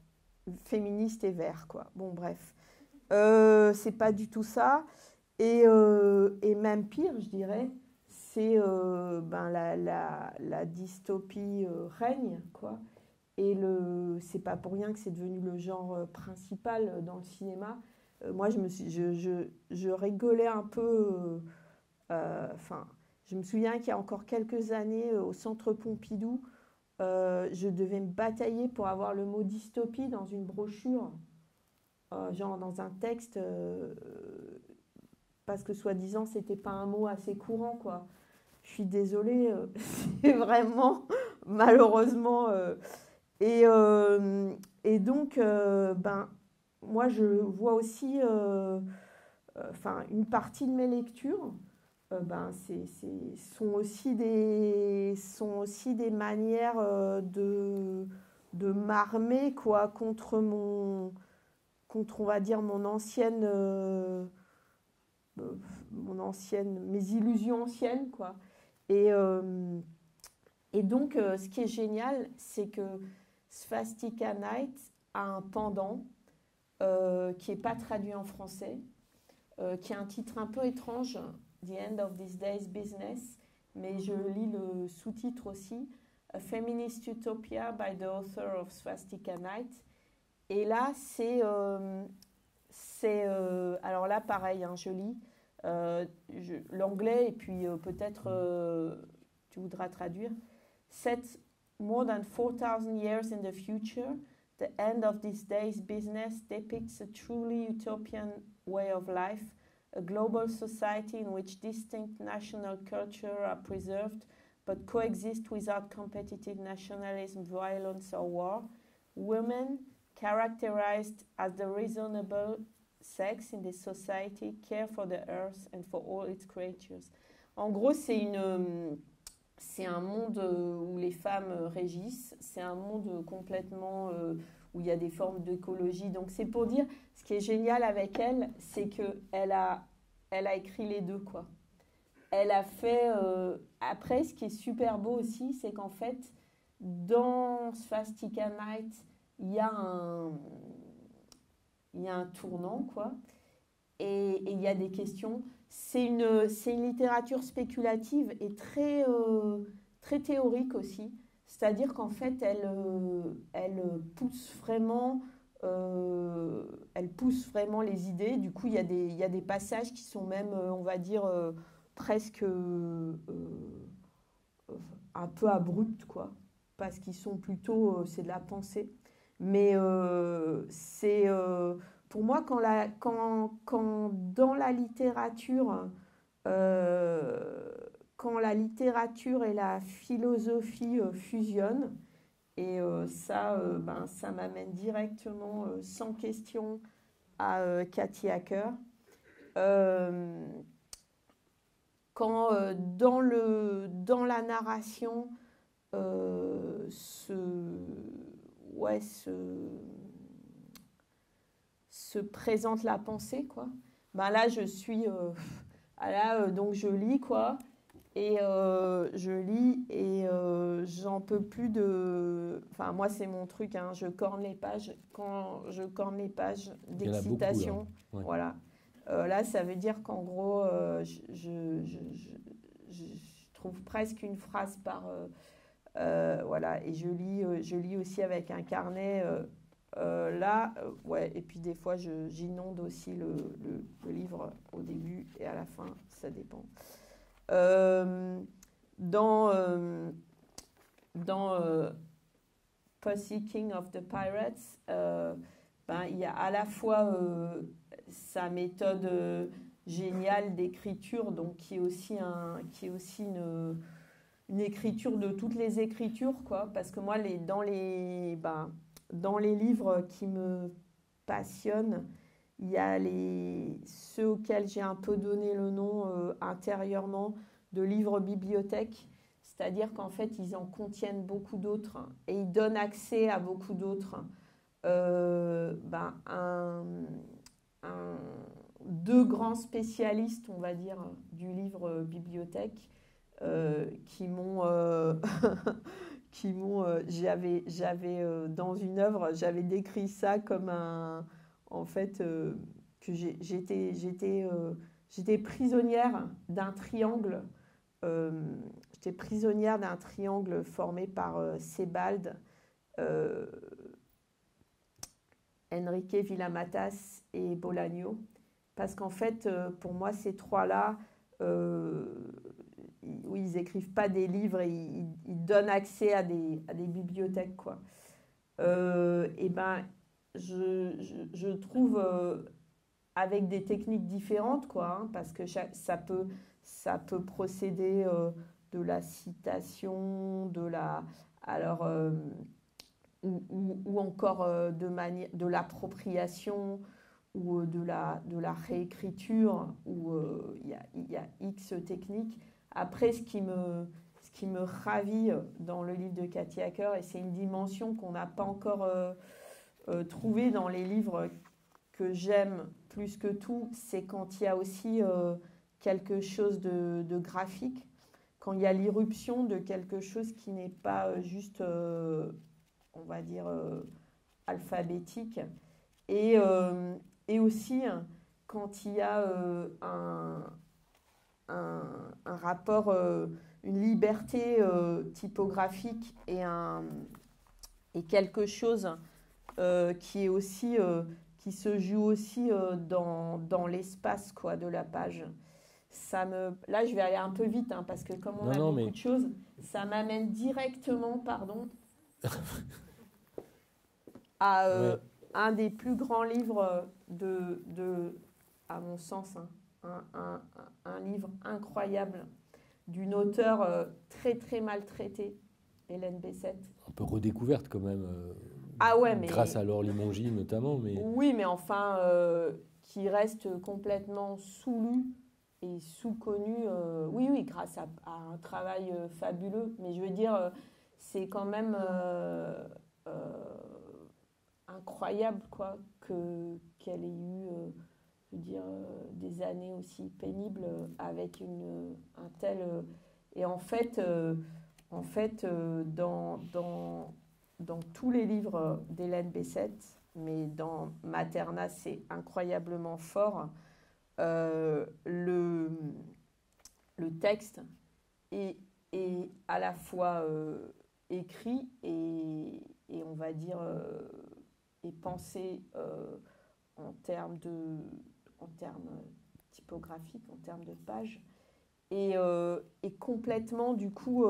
féministe et vert, quoi. Bon, bref. C'est pas du tout ça. Et même pire, je dirais, c'est la dystopie règne, quoi. Et c'est pas pour rien que c'est devenu le genre principal dans le cinéma. Moi, je rigolais un peu. Enfin, je me souviens qu'il y a encore quelques années, au Centre Pompidou, je devais me batailler pour avoir le mot dystopie dans une brochure, genre dans un texte, parce que soi-disant, c'était pas un mot assez courant, quoi. Je suis désolée, c'est vraiment, malheureusement... Et donc, moi, je vois aussi, une partie de mes lectures, sont aussi des manières de m'armer, quoi, contre, on va dire, mes illusions anciennes, quoi. Et donc, ce qui est génial, c'est que Swastika Night a un pendant qui n'est pas traduit en français, qui a un titre un peu étrange, The End of This Day's Business, mais je lis le sous-titre aussi, A Feminist Utopia by the author of Swastika Night. Et là, alors là, pareil, hein, je lis l'anglais et puis peut-être tu voudras traduire. Set more than 4,000 years in the future, the end of this day's business depicts a truly utopian way of life, a global society in which distinct national cultures are preserved but coexist without competitive nationalism, violence or war. Women, characterized as the reasonable sex in this society, care for the earth and for all its creatures. En gros, c'est un monde où les femmes régissent, c'est un monde complètement où il y a des formes d'écologie. Donc c'est pour dire, ce qui est génial avec elle, c'est qu'elle a écrit les deux, quoi. Elle a fait... après, ce qui est super beau aussi, c'est qu'en fait, dans Swastika Night, il y a un tournant, quoi. Et il y a des questions. C'est une littérature spéculative et très théorique aussi. C'est-à-dire qu'en fait, elle pousse vraiment les idées. Du coup, il y a des passages qui sont même, on va dire, presque un peu abrupts, quoi. Parce qu'ils sont plutôt... c'est de la pensée. Mais c'est... pour moi, quand dans la littérature, quand la littérature et la philosophie fusionnent, et ça m'amène directement, sans question, à Cathy Hacker. Quand dans la narration se présente la pensée, quoi. Là, je suis... donc, je lis, quoi. Et je lis et j'en peux plus de... Enfin, moi, c'est mon truc, hein. Je corne les pages. Quand je corne les pages d'excitation, beaucoup, ouais. Voilà. Là, ça veut dire qu'en gros, je trouve presque une phrase par... voilà. Et je lis aussi avec un carnet... ouais, et puis des fois j'inonde aussi le livre au début et à la fin, ça dépend. dans Pussy King of the Pirates, il y a à la fois sa méthode géniale d'écriture, donc qui est aussi une écriture de toutes les écritures, quoi. Parce que moi, dans les livres qui me passionnent, il y a ceux auxquels j'ai un peu donné le nom intérieurement de livres bibliothèques. C'est-à-dire qu'en fait, ils en contiennent beaucoup d'autres et ils donnent accès à beaucoup d'autres. Deux grands spécialistes, on va dire, du livre bibliothèque qui m'ont... j'avais dans une œuvre, j'avais décrit ça comme en fait, que j'étais prisonnière d'un triangle. J'étais prisonnière d'un triangle formé par Sebald, Enrique Villamatas et Bolaño. Parce qu'en fait, pour moi, ces trois-là, ils n'écrivent pas des livres, ils donnent accès à des bibliothèques, quoi. Je trouve avec des techniques différentes, quoi, parce que ça peut procéder de la citation, ou encore de l'appropriation ou de la réécriture, où il y a X techniques. Après, ce qui me ravit dans le livre de Kathy Hacker, et c'est une dimension qu'on n'a pas encore trouvée dans les livres que j'aime plus que tout, c'est quand il y a aussi quelque chose de graphique, quand il y a l'irruption de quelque chose qui n'est pas juste, on va dire, alphabétique, et aussi quand il y a un rapport, une liberté typographique et quelque chose qui est aussi... qui se joue aussi dans l'espace, quoi, de la page. Là, je vais aller un peu vite, hein, parce que comme on a beaucoup de choses, ça m'amène directement, à un des plus grands livres à mon sens, hein, un livre incroyable d'une auteure très, très maltraitée, Hélène Bessette. Un peu redécouverte quand même. Grâce à Laure Limongi notamment. Oui, mais enfin, qui reste complètement sous-lu et sous-connu. Oui, grâce à un travail fabuleux. Mais je veux dire, c'est quand même incroyable, quoi, qu'elle ait eu, je veux dire, des années aussi pénibles avec un tel... et en fait, dans tous les livres d'Hélène Bessette, mais dans Materna, c'est incroyablement fort. Le texte est à la fois écrit et on va dire est pensé en termes typographiques, en termes de pages, et complètement du coup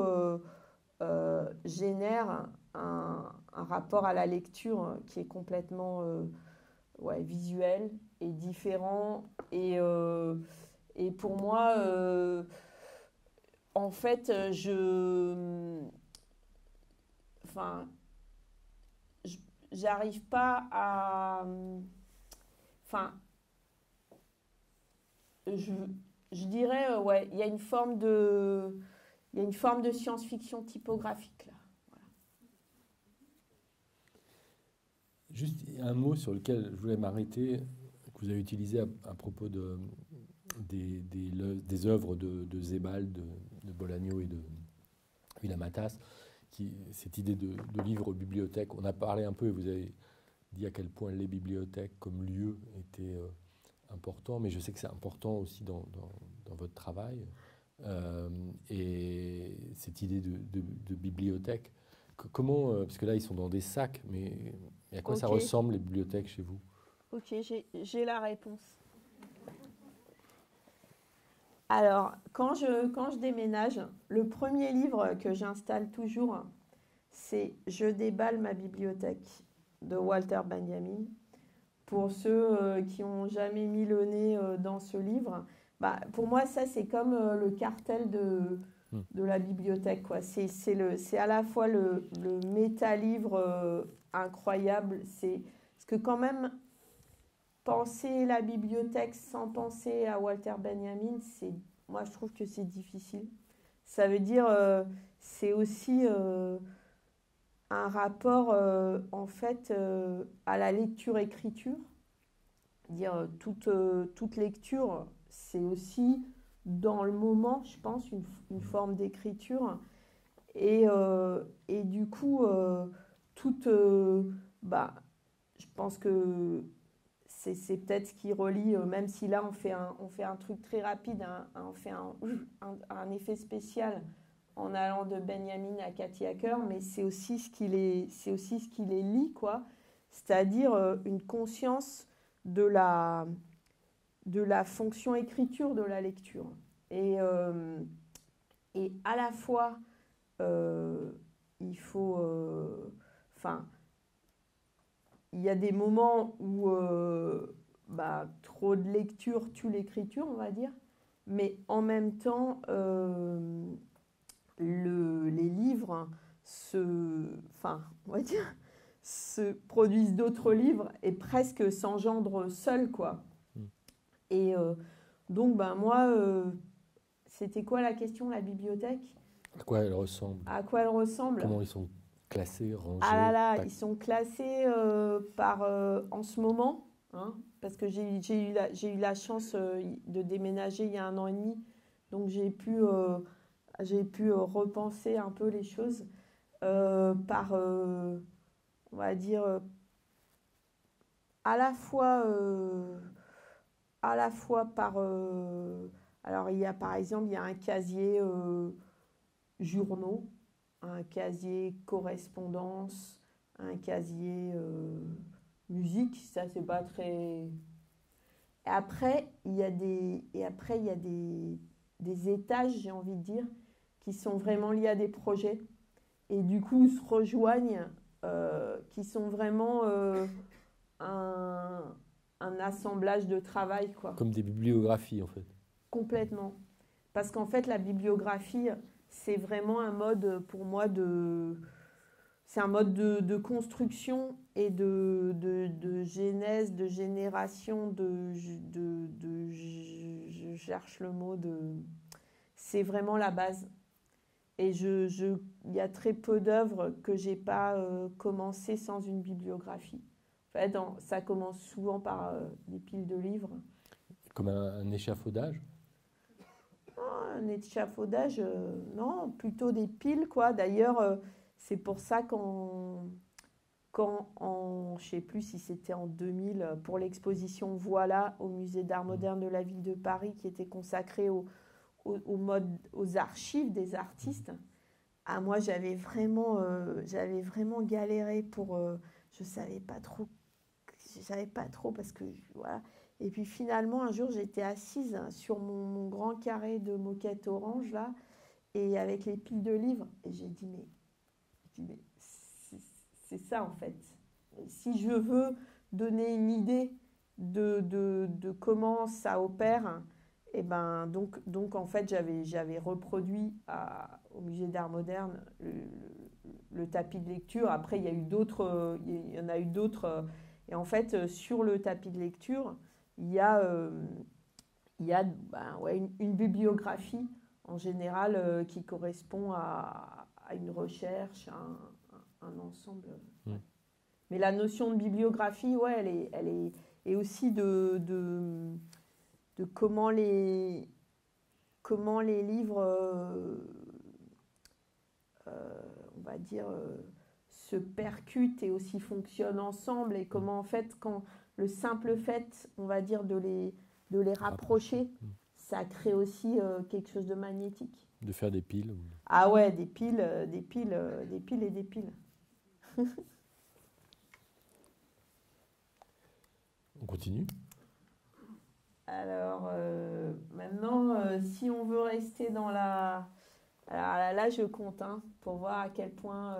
génère un rapport à la lecture qui est complètement visuel et différent. Et pour moi, en fait, j'arrive pas à... je dirais, il y a une forme de science-fiction typographique, là. Juste un mot sur lequel je voulais m'arrêter, que vous avez utilisé à propos des œuvres de Sebald, de Bolaño et de Villamatas, cette idée de livre bibliothèque. On a parlé un peu, et vous avez dit à quel point les bibliothèques comme lieu étaient importants, mais je sais que c'est important aussi dans votre travail. Et cette idée de bibliothèque, comment, parce que là ils sont dans des sacs, mais à quoi ça ressemble les bibliothèques chez vous? Ok, j'ai la réponse. Alors, quand je déménage, le premier livre que j'installe toujours, c'est Je déballe ma bibliothèque de Walter Benjamin. Pour ceux qui n'ont jamais mis le nez dans ce livre, bah, pour moi, ça, c'est comme le cartel de la bibliothèque, quoi. C'est à la fois le méta-livre incroyable. Parce que quand même, penser la bibliothèque sans penser à Walter Benjamin, moi, je trouve que c'est difficile. Ça veut dire, c'est aussi un rapport, en fait, à la lecture-écriture. Dire toute lecture, c'est aussi dans le moment, je pense, une forme d'écriture. Et du coup, je pense que c'est peut-être ce qui relie, même si là on fait un truc très rapide, on fait un effet spécial en allant de Benjamin à Cathy Hacker, mais c'est aussi ce qui les lie, quoi. C'est-à-dire une conscience de la fonction écriture de la lecture. Et à la fois, il faut... il y a des moments où trop de lecture tue l'écriture, on va dire, mais en même temps, les livres on va dire, se produisent d'autres livres et presque s'engendrent seuls, quoi. Et donc, moi, c'était quoi la question, la bibliothèque ? À quoi elle ressemble ? À quoi elle ressemble ? Comment ils sont classés, rangés ? Ah là là, ils sont classés par en ce moment, hein, parce que j'ai eu la chance de déménager il y a 1 an et demi, donc j'ai pu repenser un peu les choses par, on va dire, à la fois par... alors, par exemple, il y a un casier journaux, un casier correspondance, un casier musique, ça, c'est pas très... Et après, il y a des étages, j'ai envie de dire, qui sont vraiment liés à des projets et du coup se rejoignent, qui sont vraiment un assemblage de travail, quoi. Comme des bibliographies, en fait. Complètement. Parce qu'en fait, la bibliographie, c'est vraiment un mode, pour moi, c'est un mode de construction et de genèse, de génération, je cherche le mot, c'est vraiment la base. Et il y a très peu d'œuvres que je n'ai pas commencé sans une bibliographie. En fait, ça commence souvent par des piles de livres. Comme un échafaudage ? Un échafaudage, non, plutôt des piles, quoi. D'ailleurs, c'est pour ça quand je ne sais plus si c'était en 2000, pour l'exposition Voilà au Musée d'Art Moderne de la Ville de Paris, qui était consacrée aux archives des artistes. Ah, moi, j'avais vraiment galéré pour... je ne savais pas trop parce que... Voilà. Et puis finalement, un jour, j'étais assise sur mon grand carré de moquette orange, là, et avec les piles de livres. Et j'ai dit, mais c'est ça, en fait. Si je veux donner une idée de comment ça opère, et ben, donc en fait, j'avais reproduit au Musée d'Art Moderne le tapis de lecture. Après, il y en a eu d'autres. Et en fait, sur le tapis de lecture, il y a une bibliographie en général qui correspond à une recherche, à un ensemble. Ouais. Mais la notion de bibliographie, ouais, elle est aussi de comment les livres, on va dire, se percutent et aussi fonctionnent ensemble, et comment en fait, quand le simple fait, on va dire, de les rapprocher, ça crée aussi quelque chose de magnétique. De faire des piles. Ah ouais, des piles et des piles. On continue. Alors, maintenant, si on veut rester dans la... Alors là, je compte pour voir à quel point...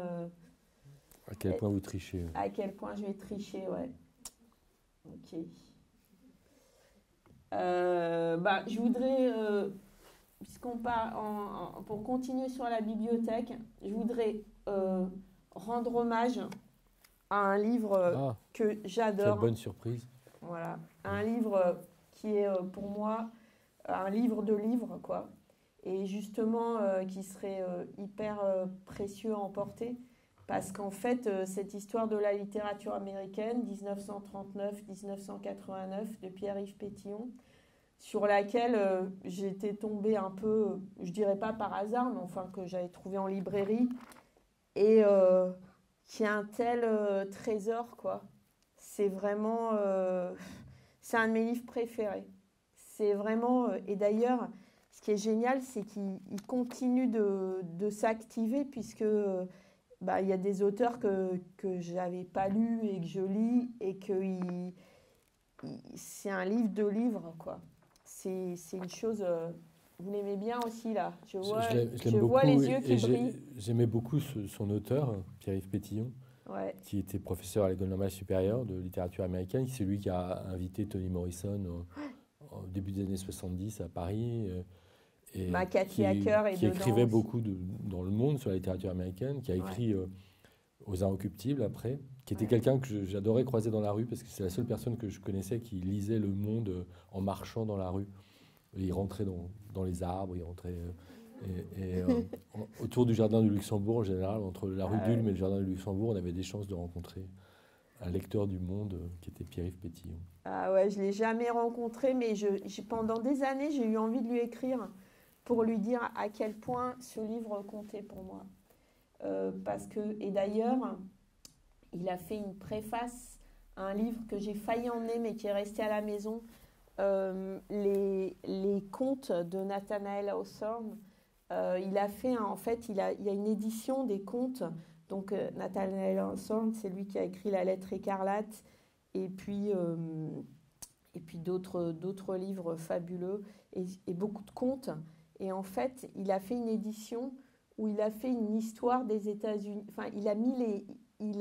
à quel point vous trichez. À quel point je vais tricher, ouais. Ok. Je voudrais, puisqu'on parle, pour continuer sur la bibliothèque, je voudrais rendre hommage à un livre que j'adore. Quelle bonne surprise. Voilà, un livre qui est pour moi un livre de livres, quoi. Et justement, qui serait hyper précieux à emporter. Parce qu'en fait, cette histoire de la littérature américaine, 1939-1989, de Pierre-Yves Pétillon, sur laquelle j'étais tombée un peu, je dirais pas par hasard, mais enfin que j'avais trouvé en librairie, et qui est un tel trésor, quoi. C'est vraiment... c'est un de mes livres préférés. C'est vraiment... et d'ailleurs, ce qui est génial, c'est qu'il continue de s'activer, puisque... il y a des auteurs que je n'avais pas lus et que je lis, et que c'est un livre de livres, quoi. C'est une chose... vous l'aimez bien aussi, là. Je vois les yeux qui brillent. J'aimais beaucoup son auteur, Pierre-Yves Pétillon, qui était professeur à l'École normale supérieure de littérature américaine. C'est lui qui a invité Toni Morrison au début des années 70 à Paris. Et Cathy Hacker qui écrivait beaucoup dans le monde sur la littérature américaine, qui a écrit Aux Inrecuptibles après, qui était quelqu'un que j'adorais croiser dans la rue, parce que c'est la seule personne que je connaissais qui lisait Le Monde en marchant dans la rue. Et il rentrait dans les arbres, il rentrait autour du jardin du Luxembourg en général, entre la rue d'Ulm et le jardin du Luxembourg, on avait des chances de rencontrer un lecteur du Monde qui était Pierre-Yves Pétillon. Ah ouais, je ne l'ai jamais rencontré, mais pendant des années, j'ai eu envie de lui écrire pour lui dire à quel point ce livre comptait pour moi. Et d'ailleurs, il a fait une préface à un livre que j'ai failli emmener, mais qui est resté à la maison, les contes de Nathanael Hawthorne. Il a fait, il y a une édition des contes. Donc, Nathanael Hawthorne, c'est lui qui a écrit La Lettre écarlate, et puis d'autres livres fabuleux, et beaucoup de contes. Et en fait, il a fait une édition où il a fait une histoire des États-Unis. Enfin, il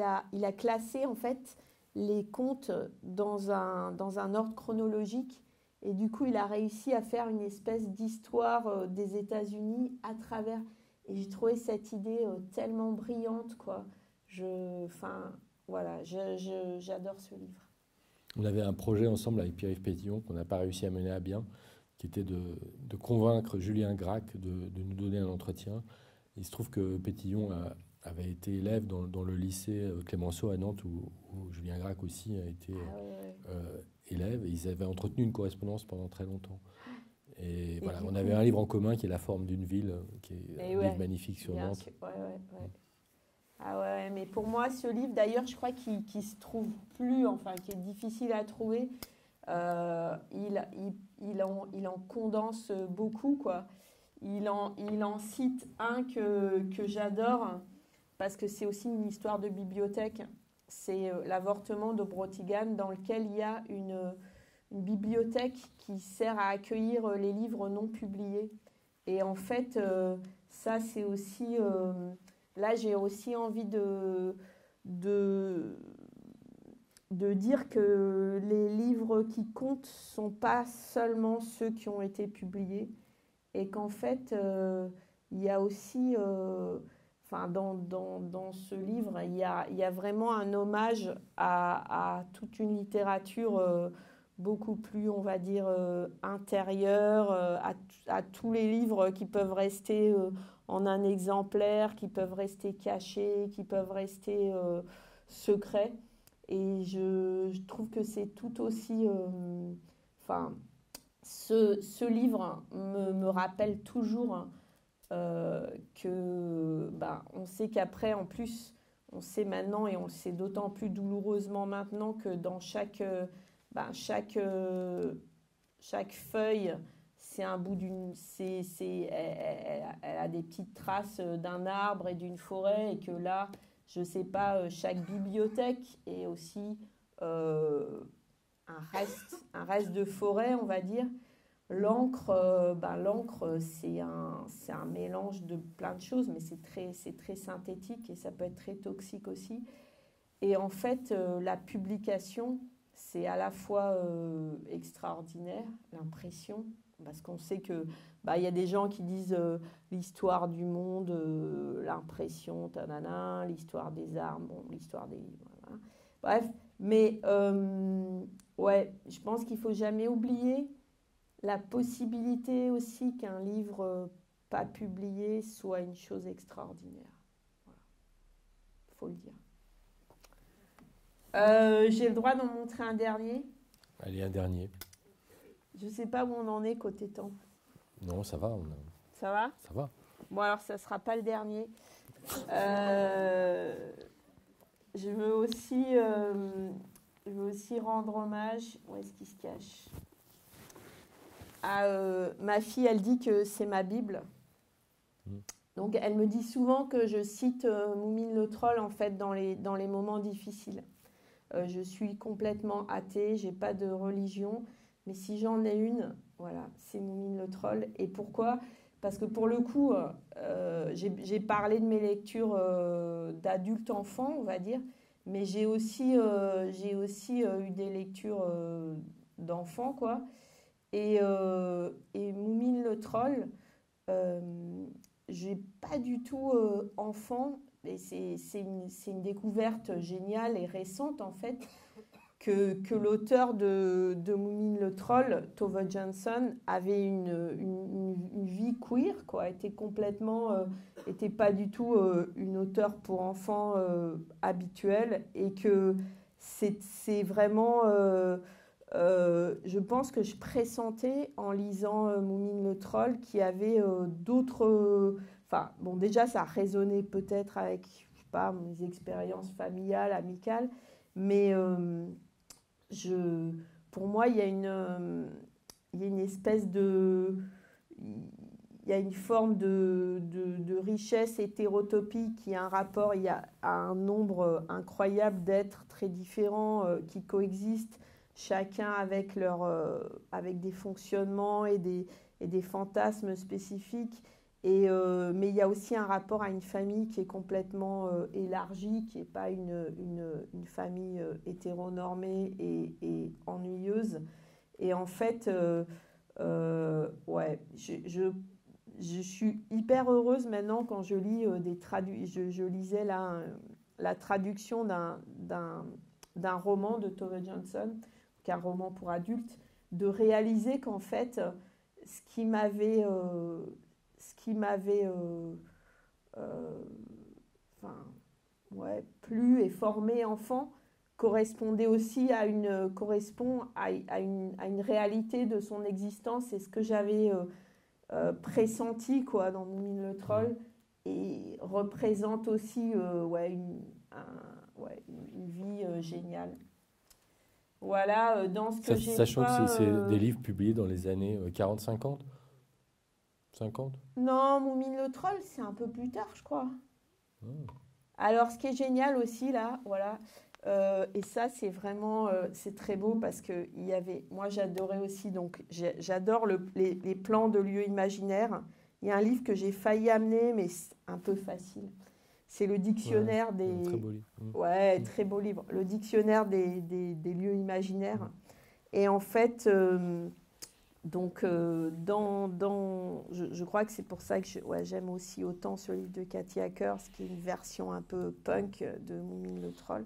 a classé en fait les contes dans un ordre chronologique. Et du coup, il a réussi à faire une espèce d'histoire des États-Unis à travers. Et j'ai trouvé cette idée tellement brillante, quoi. J'adore ce livre. On avait un projet ensemble avec Pierre-Yves Pétillon qu'on n'a pas réussi à mener à bien, qui était de convaincre Julien Gracq de nous donner un entretien. Il se trouve que Pétillon avait été élève dans le lycée Clémenceau à Nantes, où Julien Gracq aussi a été élève, et ils avaient entretenu une correspondance pendant très longtemps. Et voilà, on avait un livre en commun qui est La forme d'une ville, qui est un livre magnifique sur Nantes. Ah ouais, mais pour moi, ce livre, d'ailleurs, je crois qu'il se trouve plus, enfin, qui est difficile à trouver. Il en condense beaucoup, quoi. Il en cite un que j'adore, parce que c'est aussi une histoire de bibliothèque. C'est L'avortement de Brotigan, dans lequel il y a une bibliothèque qui sert à accueillir les livres non publiés. Et en fait, ça, c'est aussi... là, j'ai aussi envie de dire que les livres qui comptent ne sont pas seulement ceux qui ont été publiés, et qu'en fait, il y a aussi... dans ce livre, il y a vraiment un hommage à toute une littérature beaucoup plus, on va dire, intérieure, à tous les livres qui peuvent rester en un exemplaire, qui peuvent rester cachés, qui peuvent rester secrets. Et je trouve que c'est tout aussi... ce livre me rappelle toujours... on sait qu'après, en plus, on sait maintenant, et on le sait d'autant plus douloureusement maintenant, que dans chaque feuille, c'est un bout elle a des petites traces d'un arbre et d'une forêt, et que là, je sais pas, chaque bibliothèque est aussi un reste de forêt, on va dire. L'encre, c'est un mélange de plein de choses, mais c'est très synthétique et ça peut être très toxique aussi. Et en fait, la publication, c'est à la fois extraordinaire, l'impression, parce qu'on sait que il y a des gens qui disent l'histoire du monde, l'impression, tanana, l'histoire des armes, bon, l'histoire des... Voilà. Bref, mais ouais, je pense qu'il ne faut jamais oublier la possibilité aussi qu'un livre pas publié soit une chose extraordinaire. Voilà. Il faut le dire. J'ai le droit d'en montrer un dernier. Allez, un dernier. Je ne sais pas où on en est côté temps. Non, ça va. Ça va ? Ça va. Bon, alors ça ne sera pas le dernier. Je veux aussi rendre hommage. Où est-ce qu'il se cache ? Ma fille, elle dit que c'est ma Bible. Donc, elle me dit souvent que je cite Moumine le Troll, en fait, dans les moments difficiles. Je suis complètement athée, j'ai pas de religion, mais si j'en ai une, voilà, c'est Moumine le Troll. Et pourquoi ? Parce que pour le coup, j'ai parlé de mes lectures d'adulte-enfant, on va dire, mais j'ai aussi eu des lectures d'enfants, quoi. Et Moumine le Troll, j'ai pas du tout enfant, et c'est une découverte géniale et récente en fait, que l'auteur de Moumine le Troll, Tove Jansson, avait une vie queer, quoi, était pas du tout une auteure pour enfants habituelle, et que c'est vraiment... je pense que je pressentais en lisant Moumine le Troll qu'il y avait d'autres... Enfin, bon, déjà, ça résonnait peut-être avec, je sais pas, mes expériences familiales, amicales, mais pour moi, il y a une espèce de... Il y a une forme de richesse hétérotopie qui a un rapport, il y a un nombre incroyable d'êtres très différents qui coexistent, chacun avec des fonctionnements et des fantasmes spécifiques. Mais il y a aussi un rapport à une famille qui est complètement élargie, qui n'est pas une famille hétéronormée et ennuyeuse. Et en fait, ouais, je suis hyper heureuse maintenant quand je lis je lisais là la traduction d'un roman de Tove Jansson, qui est un roman pour adultes, de réaliser qu'en fait, ce qui m'avait plu et formé enfant correspond à une réalité de son existence, et ce que j'avais pressenti, quoi, dans Moumine le Troll, et représente aussi une vie géniale. Voilà, dans ce que j'ai sachant pas... que c'est des livres publiés dans les années 40-50 50 ? Non, Moumine le Troll, c'est un peu plus tard, je crois. Alors, ce qui est génial aussi, là, voilà, et ça, c'est vraiment... c'est très beau parce que moi, j'adorais aussi, donc, j'adore les plans de lieux imaginaires. Il y a un livre que j'ai failli amener, mais c'est un peu facile. C'est le dictionnaire des... Très beau livre. Ouais, très beau livre. Le dictionnaire des lieux imaginaires. Et en fait, donc, je crois que c'est pour ça que j'aime aussi autant ce livre de Kathy Hackers, qui est une version un peu punk de Moumine le Troll.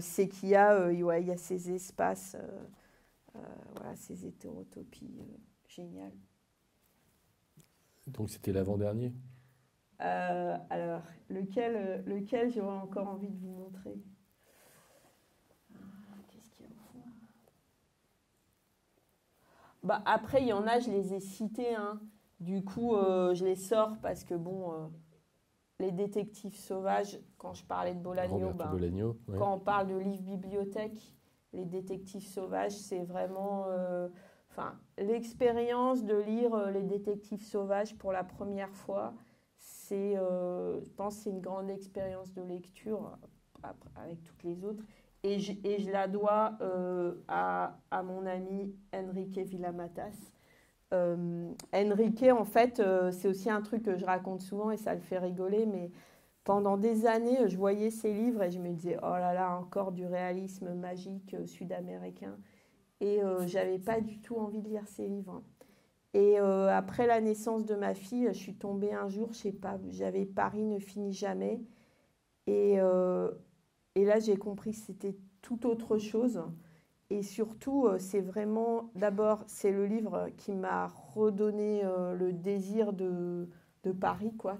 C'est qu'il y a ces espaces, ces hétérotopies géniales. Donc c'était l'avant-dernier ? Alors, lequel j'aurais encore envie de vous montrer ? Qu'est-ce qu'il y a au fond ? Après, il y en a, je les ai cités, hein. Du coup, je les sors parce que, les détectives sauvages, quand je parlais de Bolaño, Bolaño, ouais. Quand on parle de livres bibliothèque, les détectives sauvages, c'est vraiment... l'expérience de lire les détectives sauvages pour la première fois, je pense que c'est une grande expérience de lecture avec toutes les autres. Et je la dois à mon ami Enrique Villamatas, Enrique, en fait, c'est aussi un truc que je raconte souvent et ça le fait rigoler, mais pendant des années, je voyais ses livres et je me disais, oh là là, encore du réalisme magique sud-américain. Et j'avais pas du tout envie de lire ses livres. Et après la naissance de ma fille, je suis tombée un jour, je sais pas, j'avais Paris ne finit jamais. Et là, j'ai compris que c'était tout autre chose. Et surtout, c'est vraiment, d'abord, c'est le livre qui m'a redonné le désir de Paris, quoi,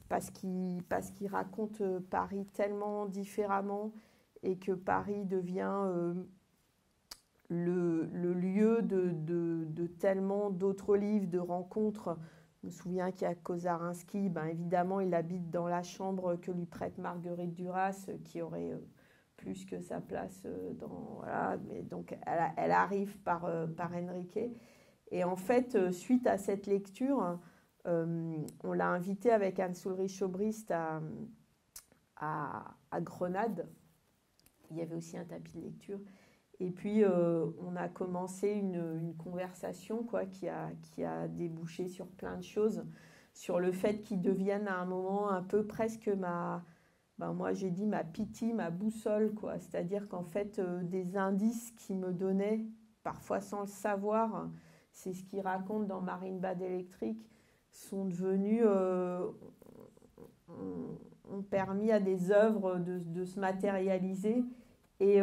parce qu'il raconte Paris tellement différemment et que Paris devient le lieu de tellement d'autres livres, de rencontres. Je me souviens qu'il y a Kozarinski, ben évidemment, il habite dans la chambre que lui prête Marguerite Duras, qui aurait plus que sa place dans... Voilà, mais donc elle arrive par Enrique. Et en fait, suite à cette lecture, on l'a invité avec Anne-Soulrich Aubrist à Grenade. Il y avait aussi un tapis de lecture. Et puis, on a commencé une conversation quoi, qui a débouché sur plein de choses, sur le fait qu'il devienne à un moment un peu presque moi j'ai dit ma pitié, ma boussole, quoi. C'est-à-dire qu'en fait, des indices qu'il me donnait, parfois sans le savoir, c'est ce qu'il raconte dans Marine Bad électrique, sont devenus, ont permis à des œuvres de se matérialiser. Et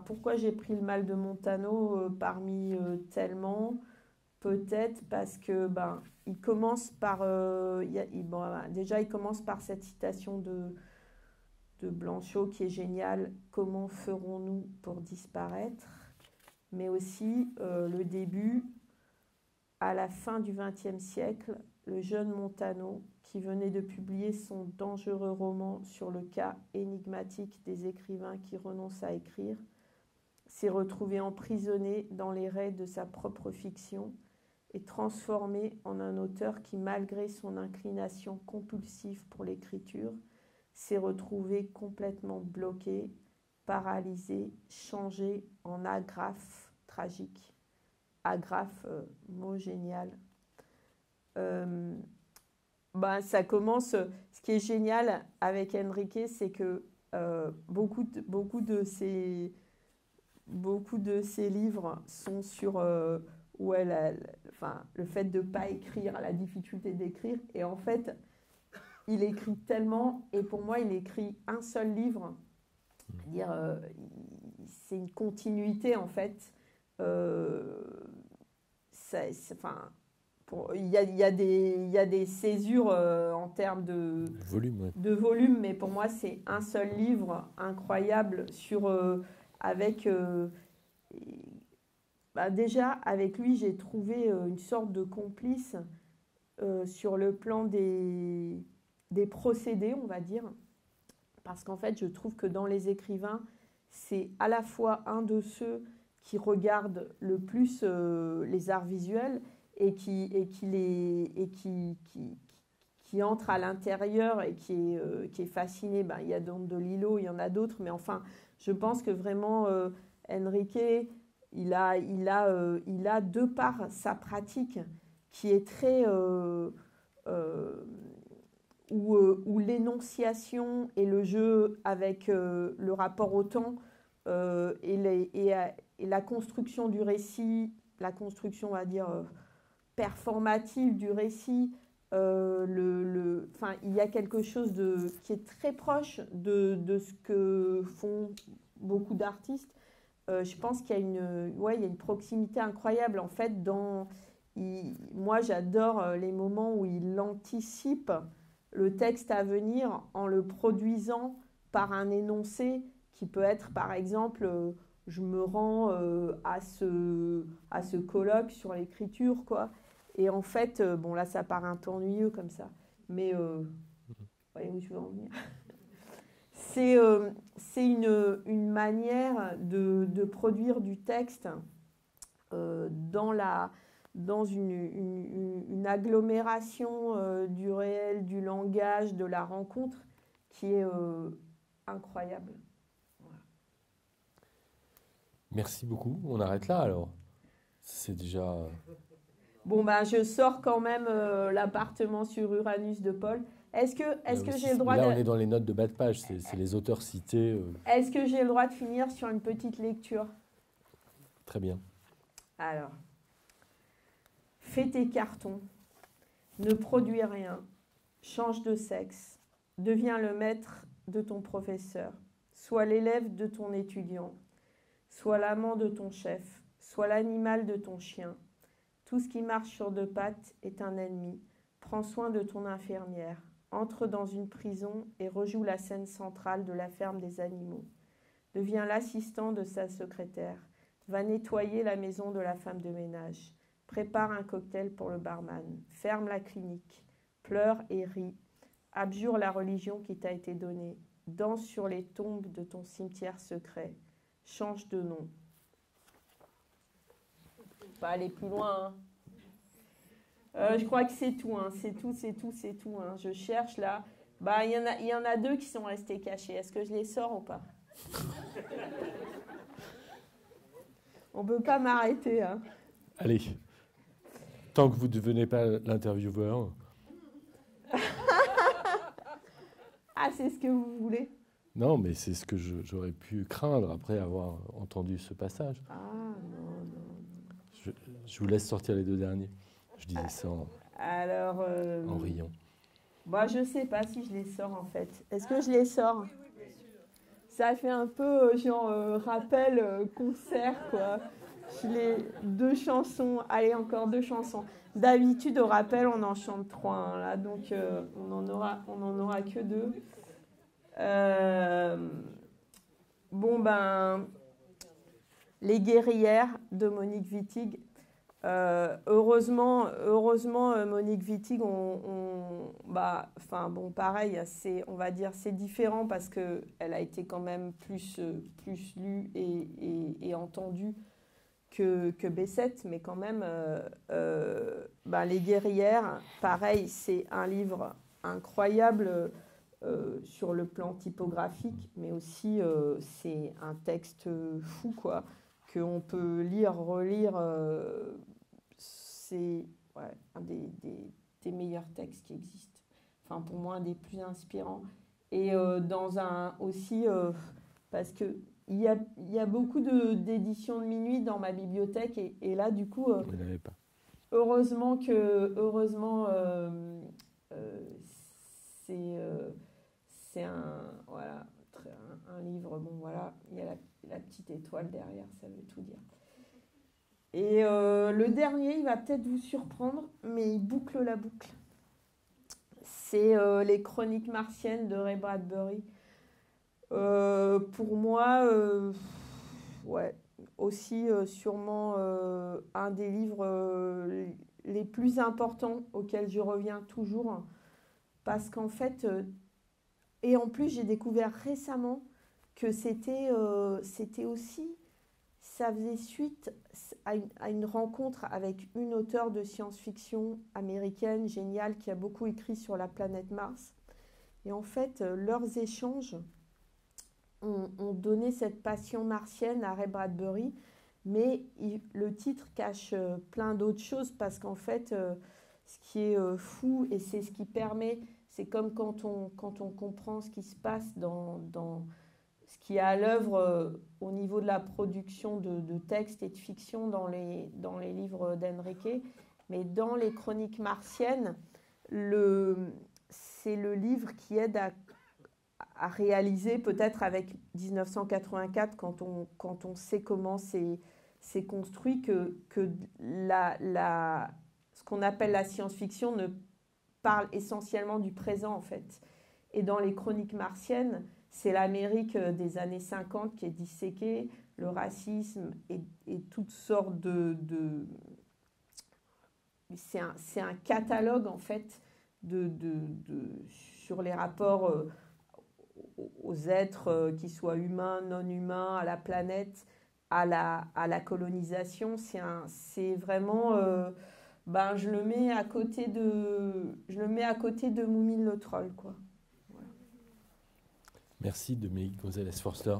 pourquoi j'ai pris le mal de Montano parmi tellement? Peut-être parce que il commence par déjà il commence par cette citation de Blanchot qui est géniale. Comment ferons-nous pour disparaître? Mais aussi le début, à la fin du XXe siècle, le jeune Montano, qui venait de publier son dangereux roman sur le cas énigmatique des écrivains qui renoncent à écrire, s'est retrouvé emprisonné dans les raies de sa propre fiction et transformé en un auteur qui, malgré son inclination compulsive pour l'écriture, s'est retrouvé complètement bloqué, paralysé, changé en agrafe tragique. Agrafe, mot génial. Ça commence. Ce qui est génial avec Enrique, c'est que beaucoup de ses livres sont sur où le fait de ne pas écrire, la difficulté d'écrire. Et en fait, il écrit tellement, et pour moi, il écrit un seul livre. C'est-à-dire, c'est une continuité, en fait. Il y a des césures en termes de volume, mais pour moi, c'est un seul livre incroyable déjà, avec lui, j'ai trouvé une sorte de complice sur le plan des procédés, on va dire. Parce qu'en fait, je trouve que dans les écrivains, c'est à la fois un de ceux qui regardent le plus les arts visuels et qui entre à l'intérieur et qui est fasciné. Il y a donc de Lillo, il y en a d'autres, mais enfin, je pense que vraiment, Enrique, il a de par sa pratique qui est très... où l'énonciation et le jeu avec le rapport au temps et la construction du récit, la construction, on va dire, performative du récit, il y a quelque chose qui est très proche de ce que font beaucoup d'artistes. Je pense qu'il y a une proximité incroyable. En fait, moi, j'adore les moments où il anticipe le texte à venir en le produisant par un énoncé qui peut être, par exemple, je me rends à ce colloque sur l'écriture, quoi. Et en fait, là, ça paraît un peu ennuyeux comme ça, mais vous voyez où je veux en venir. C'est une manière de produire du texte dans une agglomération du réel, du langage, de la rencontre qui est incroyable. Voilà. Merci beaucoup. On arrête là alors. C'est déjà Bon, ben, je sors quand même l'appartement sur Uranus de Paul. Est-ce que j'ai le droit là, de... on est dans les notes de bas de page, c'est les auteurs cités. Est-ce que j'ai le droit de finir sur une petite lecture? Très bien. Alors, fais tes cartons, ne produis rien, change de sexe, deviens le maître de ton professeur, sois l'élève de ton étudiant, sois l'amant de ton chef, sois l'animal de ton chien. Tout ce qui marche sur deux pattes est un ennemi. Prends soin de ton infirmière. Entre dans une prison et rejoue la scène centrale de la ferme des animaux. Deviens l'assistant de sa secrétaire. Va nettoyer la maison de la femme de ménage. Prépare un cocktail pour le barman. Ferme la clinique. Pleure et ris. Abjure la religion qui t'a été donnée. Danse sur les tombes de ton cimetière secret. Change de nom. Pas aller plus loin. Je crois que c'est tout. C'est tout. Je cherche là. Bah, il y en a deux qui sont restés cachés. Est-ce que je les sors ou pas? On ne peut pas m'arrêter. Allez. Tant que vous ne devenez pas l'intervieweur. Ah, c'est ce que vous voulez? Non, mais c'est ce que j'aurais pu craindre après avoir entendu ce passage. Ah, non. Je vous laisse sortir les deux derniers. Je disais ça en riant. Bah, je ne sais pas si je les sors en fait. Est-ce que je les sors? Ça fait un peu rappel concert, quoi. Deux chansons. Allez, encore deux chansons. D'habitude, au rappel, on en chante trois. Là, donc, on n'en aura que deux. Bon, ben, Les guerrières de Monique Wittig. Heureusement, Monique Wittig, pareil, on va dire c'est différent parce que elle a été quand même plus lue et entendue que Bessette, mais quand même, Les guerrières, pareil, c'est un livre incroyable sur le plan typographique, mais aussi c'est un texte fou, quoi, qu'on peut lire, relire. C'est un des meilleurs textes qui existent. Enfin, pour moi, un des plus inspirants. Et parce qu'il y a beaucoup d'éditions de minuit dans ma bibliothèque. Et là, du coup, Vous n'avez pas. heureusement, c'est un livre. Bon, voilà, il y a la petite étoile derrière, ça veut tout dire. Et le dernier, il va peut-être vous surprendre, mais il boucle la boucle. C'est Les Chroniques martiennes de Ray Bradbury. Pour moi, aussi sûrement un des livres les plus importants auxquels je reviens toujours. Parce qu'en fait, et en plus, j'ai découvert récemment que c'était aussi... Ça faisait suite à une rencontre avec une auteure de science-fiction américaine géniale qui a beaucoup écrit sur la planète Mars. Et en fait, leurs échanges ont donné cette passion martienne à Ray Bradbury, mais le titre cache plein d'autres choses parce qu'en fait, ce qui est fou, et c'est ce qui permet, c'est comme quand on comprend ce qui se passe dans ce qui est à l'œuvre au niveau de la production de textes et de fiction dans les livres d'Enrique. Mais dans Les Chroniques martiennes, c'est le livre qui aide à réaliser, peut-être avec 1984, quand on sait comment c'est construit, que ce qu'on appelle la science-fiction ne parle essentiellement du présent, en fait. Et dans Les Chroniques martiennes, c'est l'Amérique des années 50 qui est disséquée, le racisme et toutes sortes c'est un catalogue, en fait, sur les rapports aux êtres, qu'ils soient humains, non humains, à la planète, à la colonisation. C'est vraiment... je le mets à côté de Moumine le Troll, quoi. Merci Dominique Gonzalez-Forster.